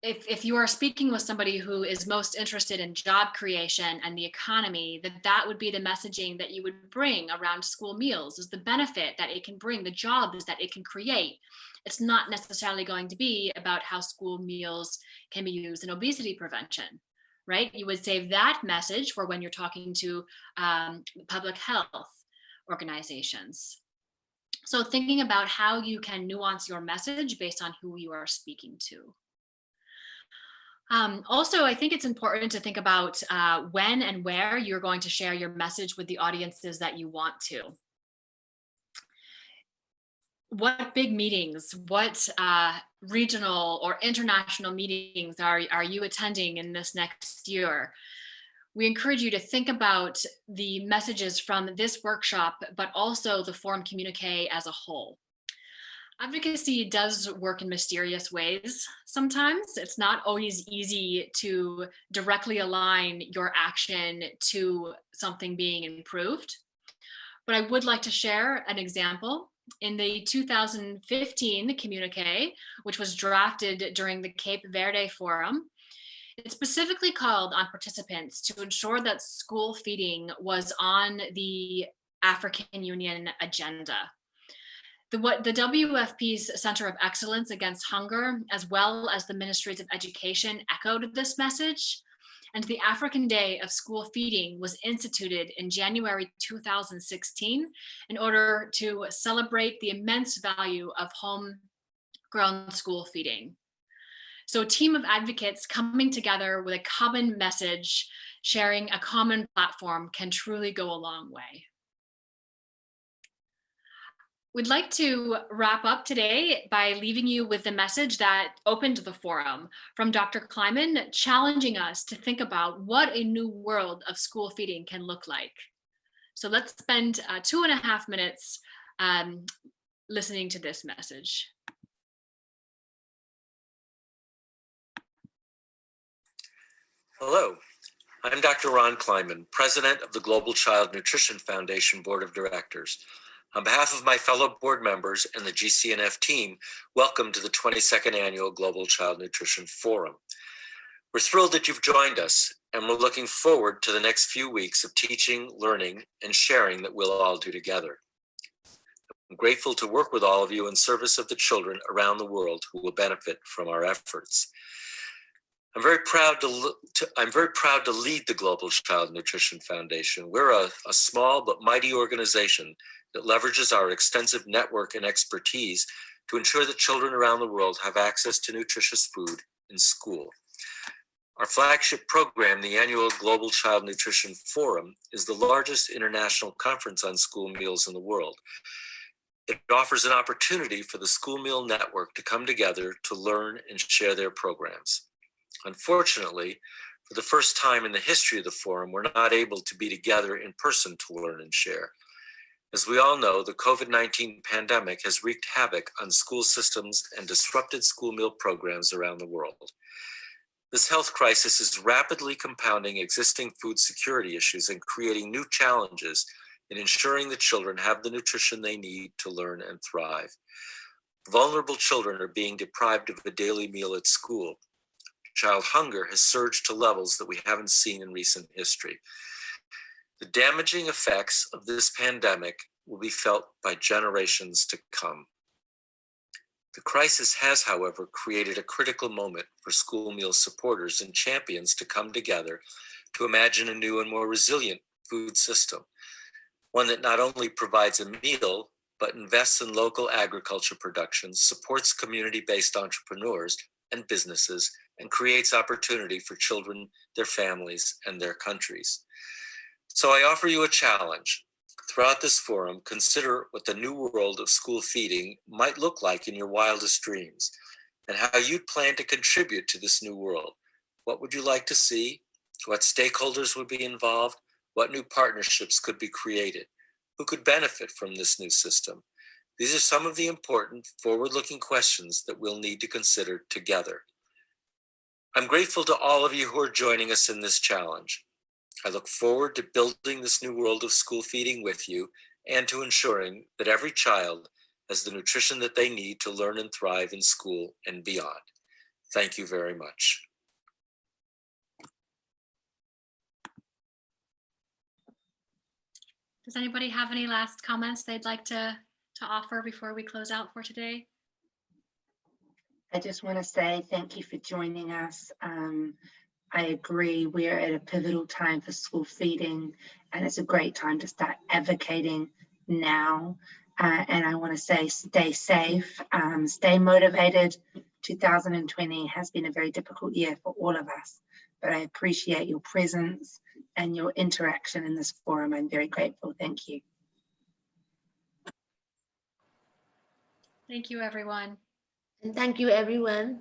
If you are speaking with somebody who is most interested in job creation and the economy, that would be the messaging that you would bring around school meals, is the benefit that it can bring, the jobs that it can create. It's not necessarily going to be about how school meals can be used in obesity prevention, right? You would save that message for when you're talking to public health organizations. So thinking about how you can nuance your message based on who you are speaking to. Also, I think it's important to think about when and where you're going to share your message with the audiences that you want to. What big meetings, what regional or international meetings are you attending in this next year? We encourage you to think about the messages from this workshop, but also the forum communique as a whole. Advocacy does work in mysterious ways. Sometimes it's not always easy to directly align your action to something being improved. But I would like to share an example. In the 2015 communique, which was drafted during the Cape Verde Forum, it specifically called on participants to ensure that school feeding was on the African Union agenda. The WFP's Center of Excellence Against Hunger, as well as the Ministries of Education, echoed this message. And the African Day of School Feeding was instituted in January 2016 in order to celebrate the immense value of homegrown school feeding. So a team of advocates coming together with a common message, sharing a common platform can truly go a long way. We'd like to wrap up today by leaving you with the message that opened the forum from Dr. Kleiman, challenging us to think about what a new world of school feeding can look like. So let's spend 2.5 minutes listening to this message. Hello, I'm Dr. Ron Kleiman, President of the Global Child Nutrition Foundation Board of Directors. On behalf of my fellow board members and the GCNF team, welcome to the 22nd Annual Global Child Nutrition Forum. We're thrilled that you've joined us, and we're looking forward to the next few weeks of teaching, learning, and sharing that we'll all do together. I'm grateful to work with all of you in service of the children around the world who will benefit from our efforts. I'm very proud to lead the Global Child Nutrition Foundation. We're a small but mighty organization that leverages our extensive network and expertise to ensure that children around the world have access to nutritious food in school. Our flagship program, the annual Global Child Nutrition Forum, is the largest international conference on school meals in the world. It offers an opportunity for the school meal network to come together to learn and share their programs. Unfortunately, for the first time in the history of the forum, we're not able to be together in person to learn and share. As we all know, the COVID-19 pandemic has wreaked havoc on school systems and disrupted school meal programs around the world. This health crisis is rapidly compounding existing food security issues and creating new challenges in ensuring that children have the nutrition they need to learn and thrive. Vulnerable children are being deprived of a daily meal at school. Child hunger has surged to levels that we haven't seen in recent history. The damaging effects of this pandemic will be felt by generations to come. The crisis has, however, created a critical moment for school meal supporters and champions to come together to imagine a new and more resilient food system, one that not only provides a meal, but invests in local agriculture production, supports community-based entrepreneurs and businesses, and creates opportunity for children, their families, and their countries. So I offer you a challenge. Throughout this forum, consider what the new world of school feeding might look like in your wildest dreams, and how you'd plan to contribute to this new world. What would you like to see? What stakeholders would be involved? What new partnerships could be created? Who could benefit from this new system? These are some of the important forward-looking questions that we'll need to consider together. I'm grateful to all of you who are joining us in this challenge. I look forward to building this new world of school feeding with you and to ensuring that every child has the nutrition that they need to learn and thrive in school and beyond. Thank you very much. Does anybody have any last comments they'd like to offer before we close out for today? I just want to say thank you for joining us. I agree, we're at a pivotal time for school feeding, and it's a great time to start advocating now. And I want to say stay safe, stay motivated. 2020 has been a very difficult year for all of us, but I appreciate your presence and your interaction in this forum. I'm very grateful. Thank you. Thank you, everyone. And thank you, everyone.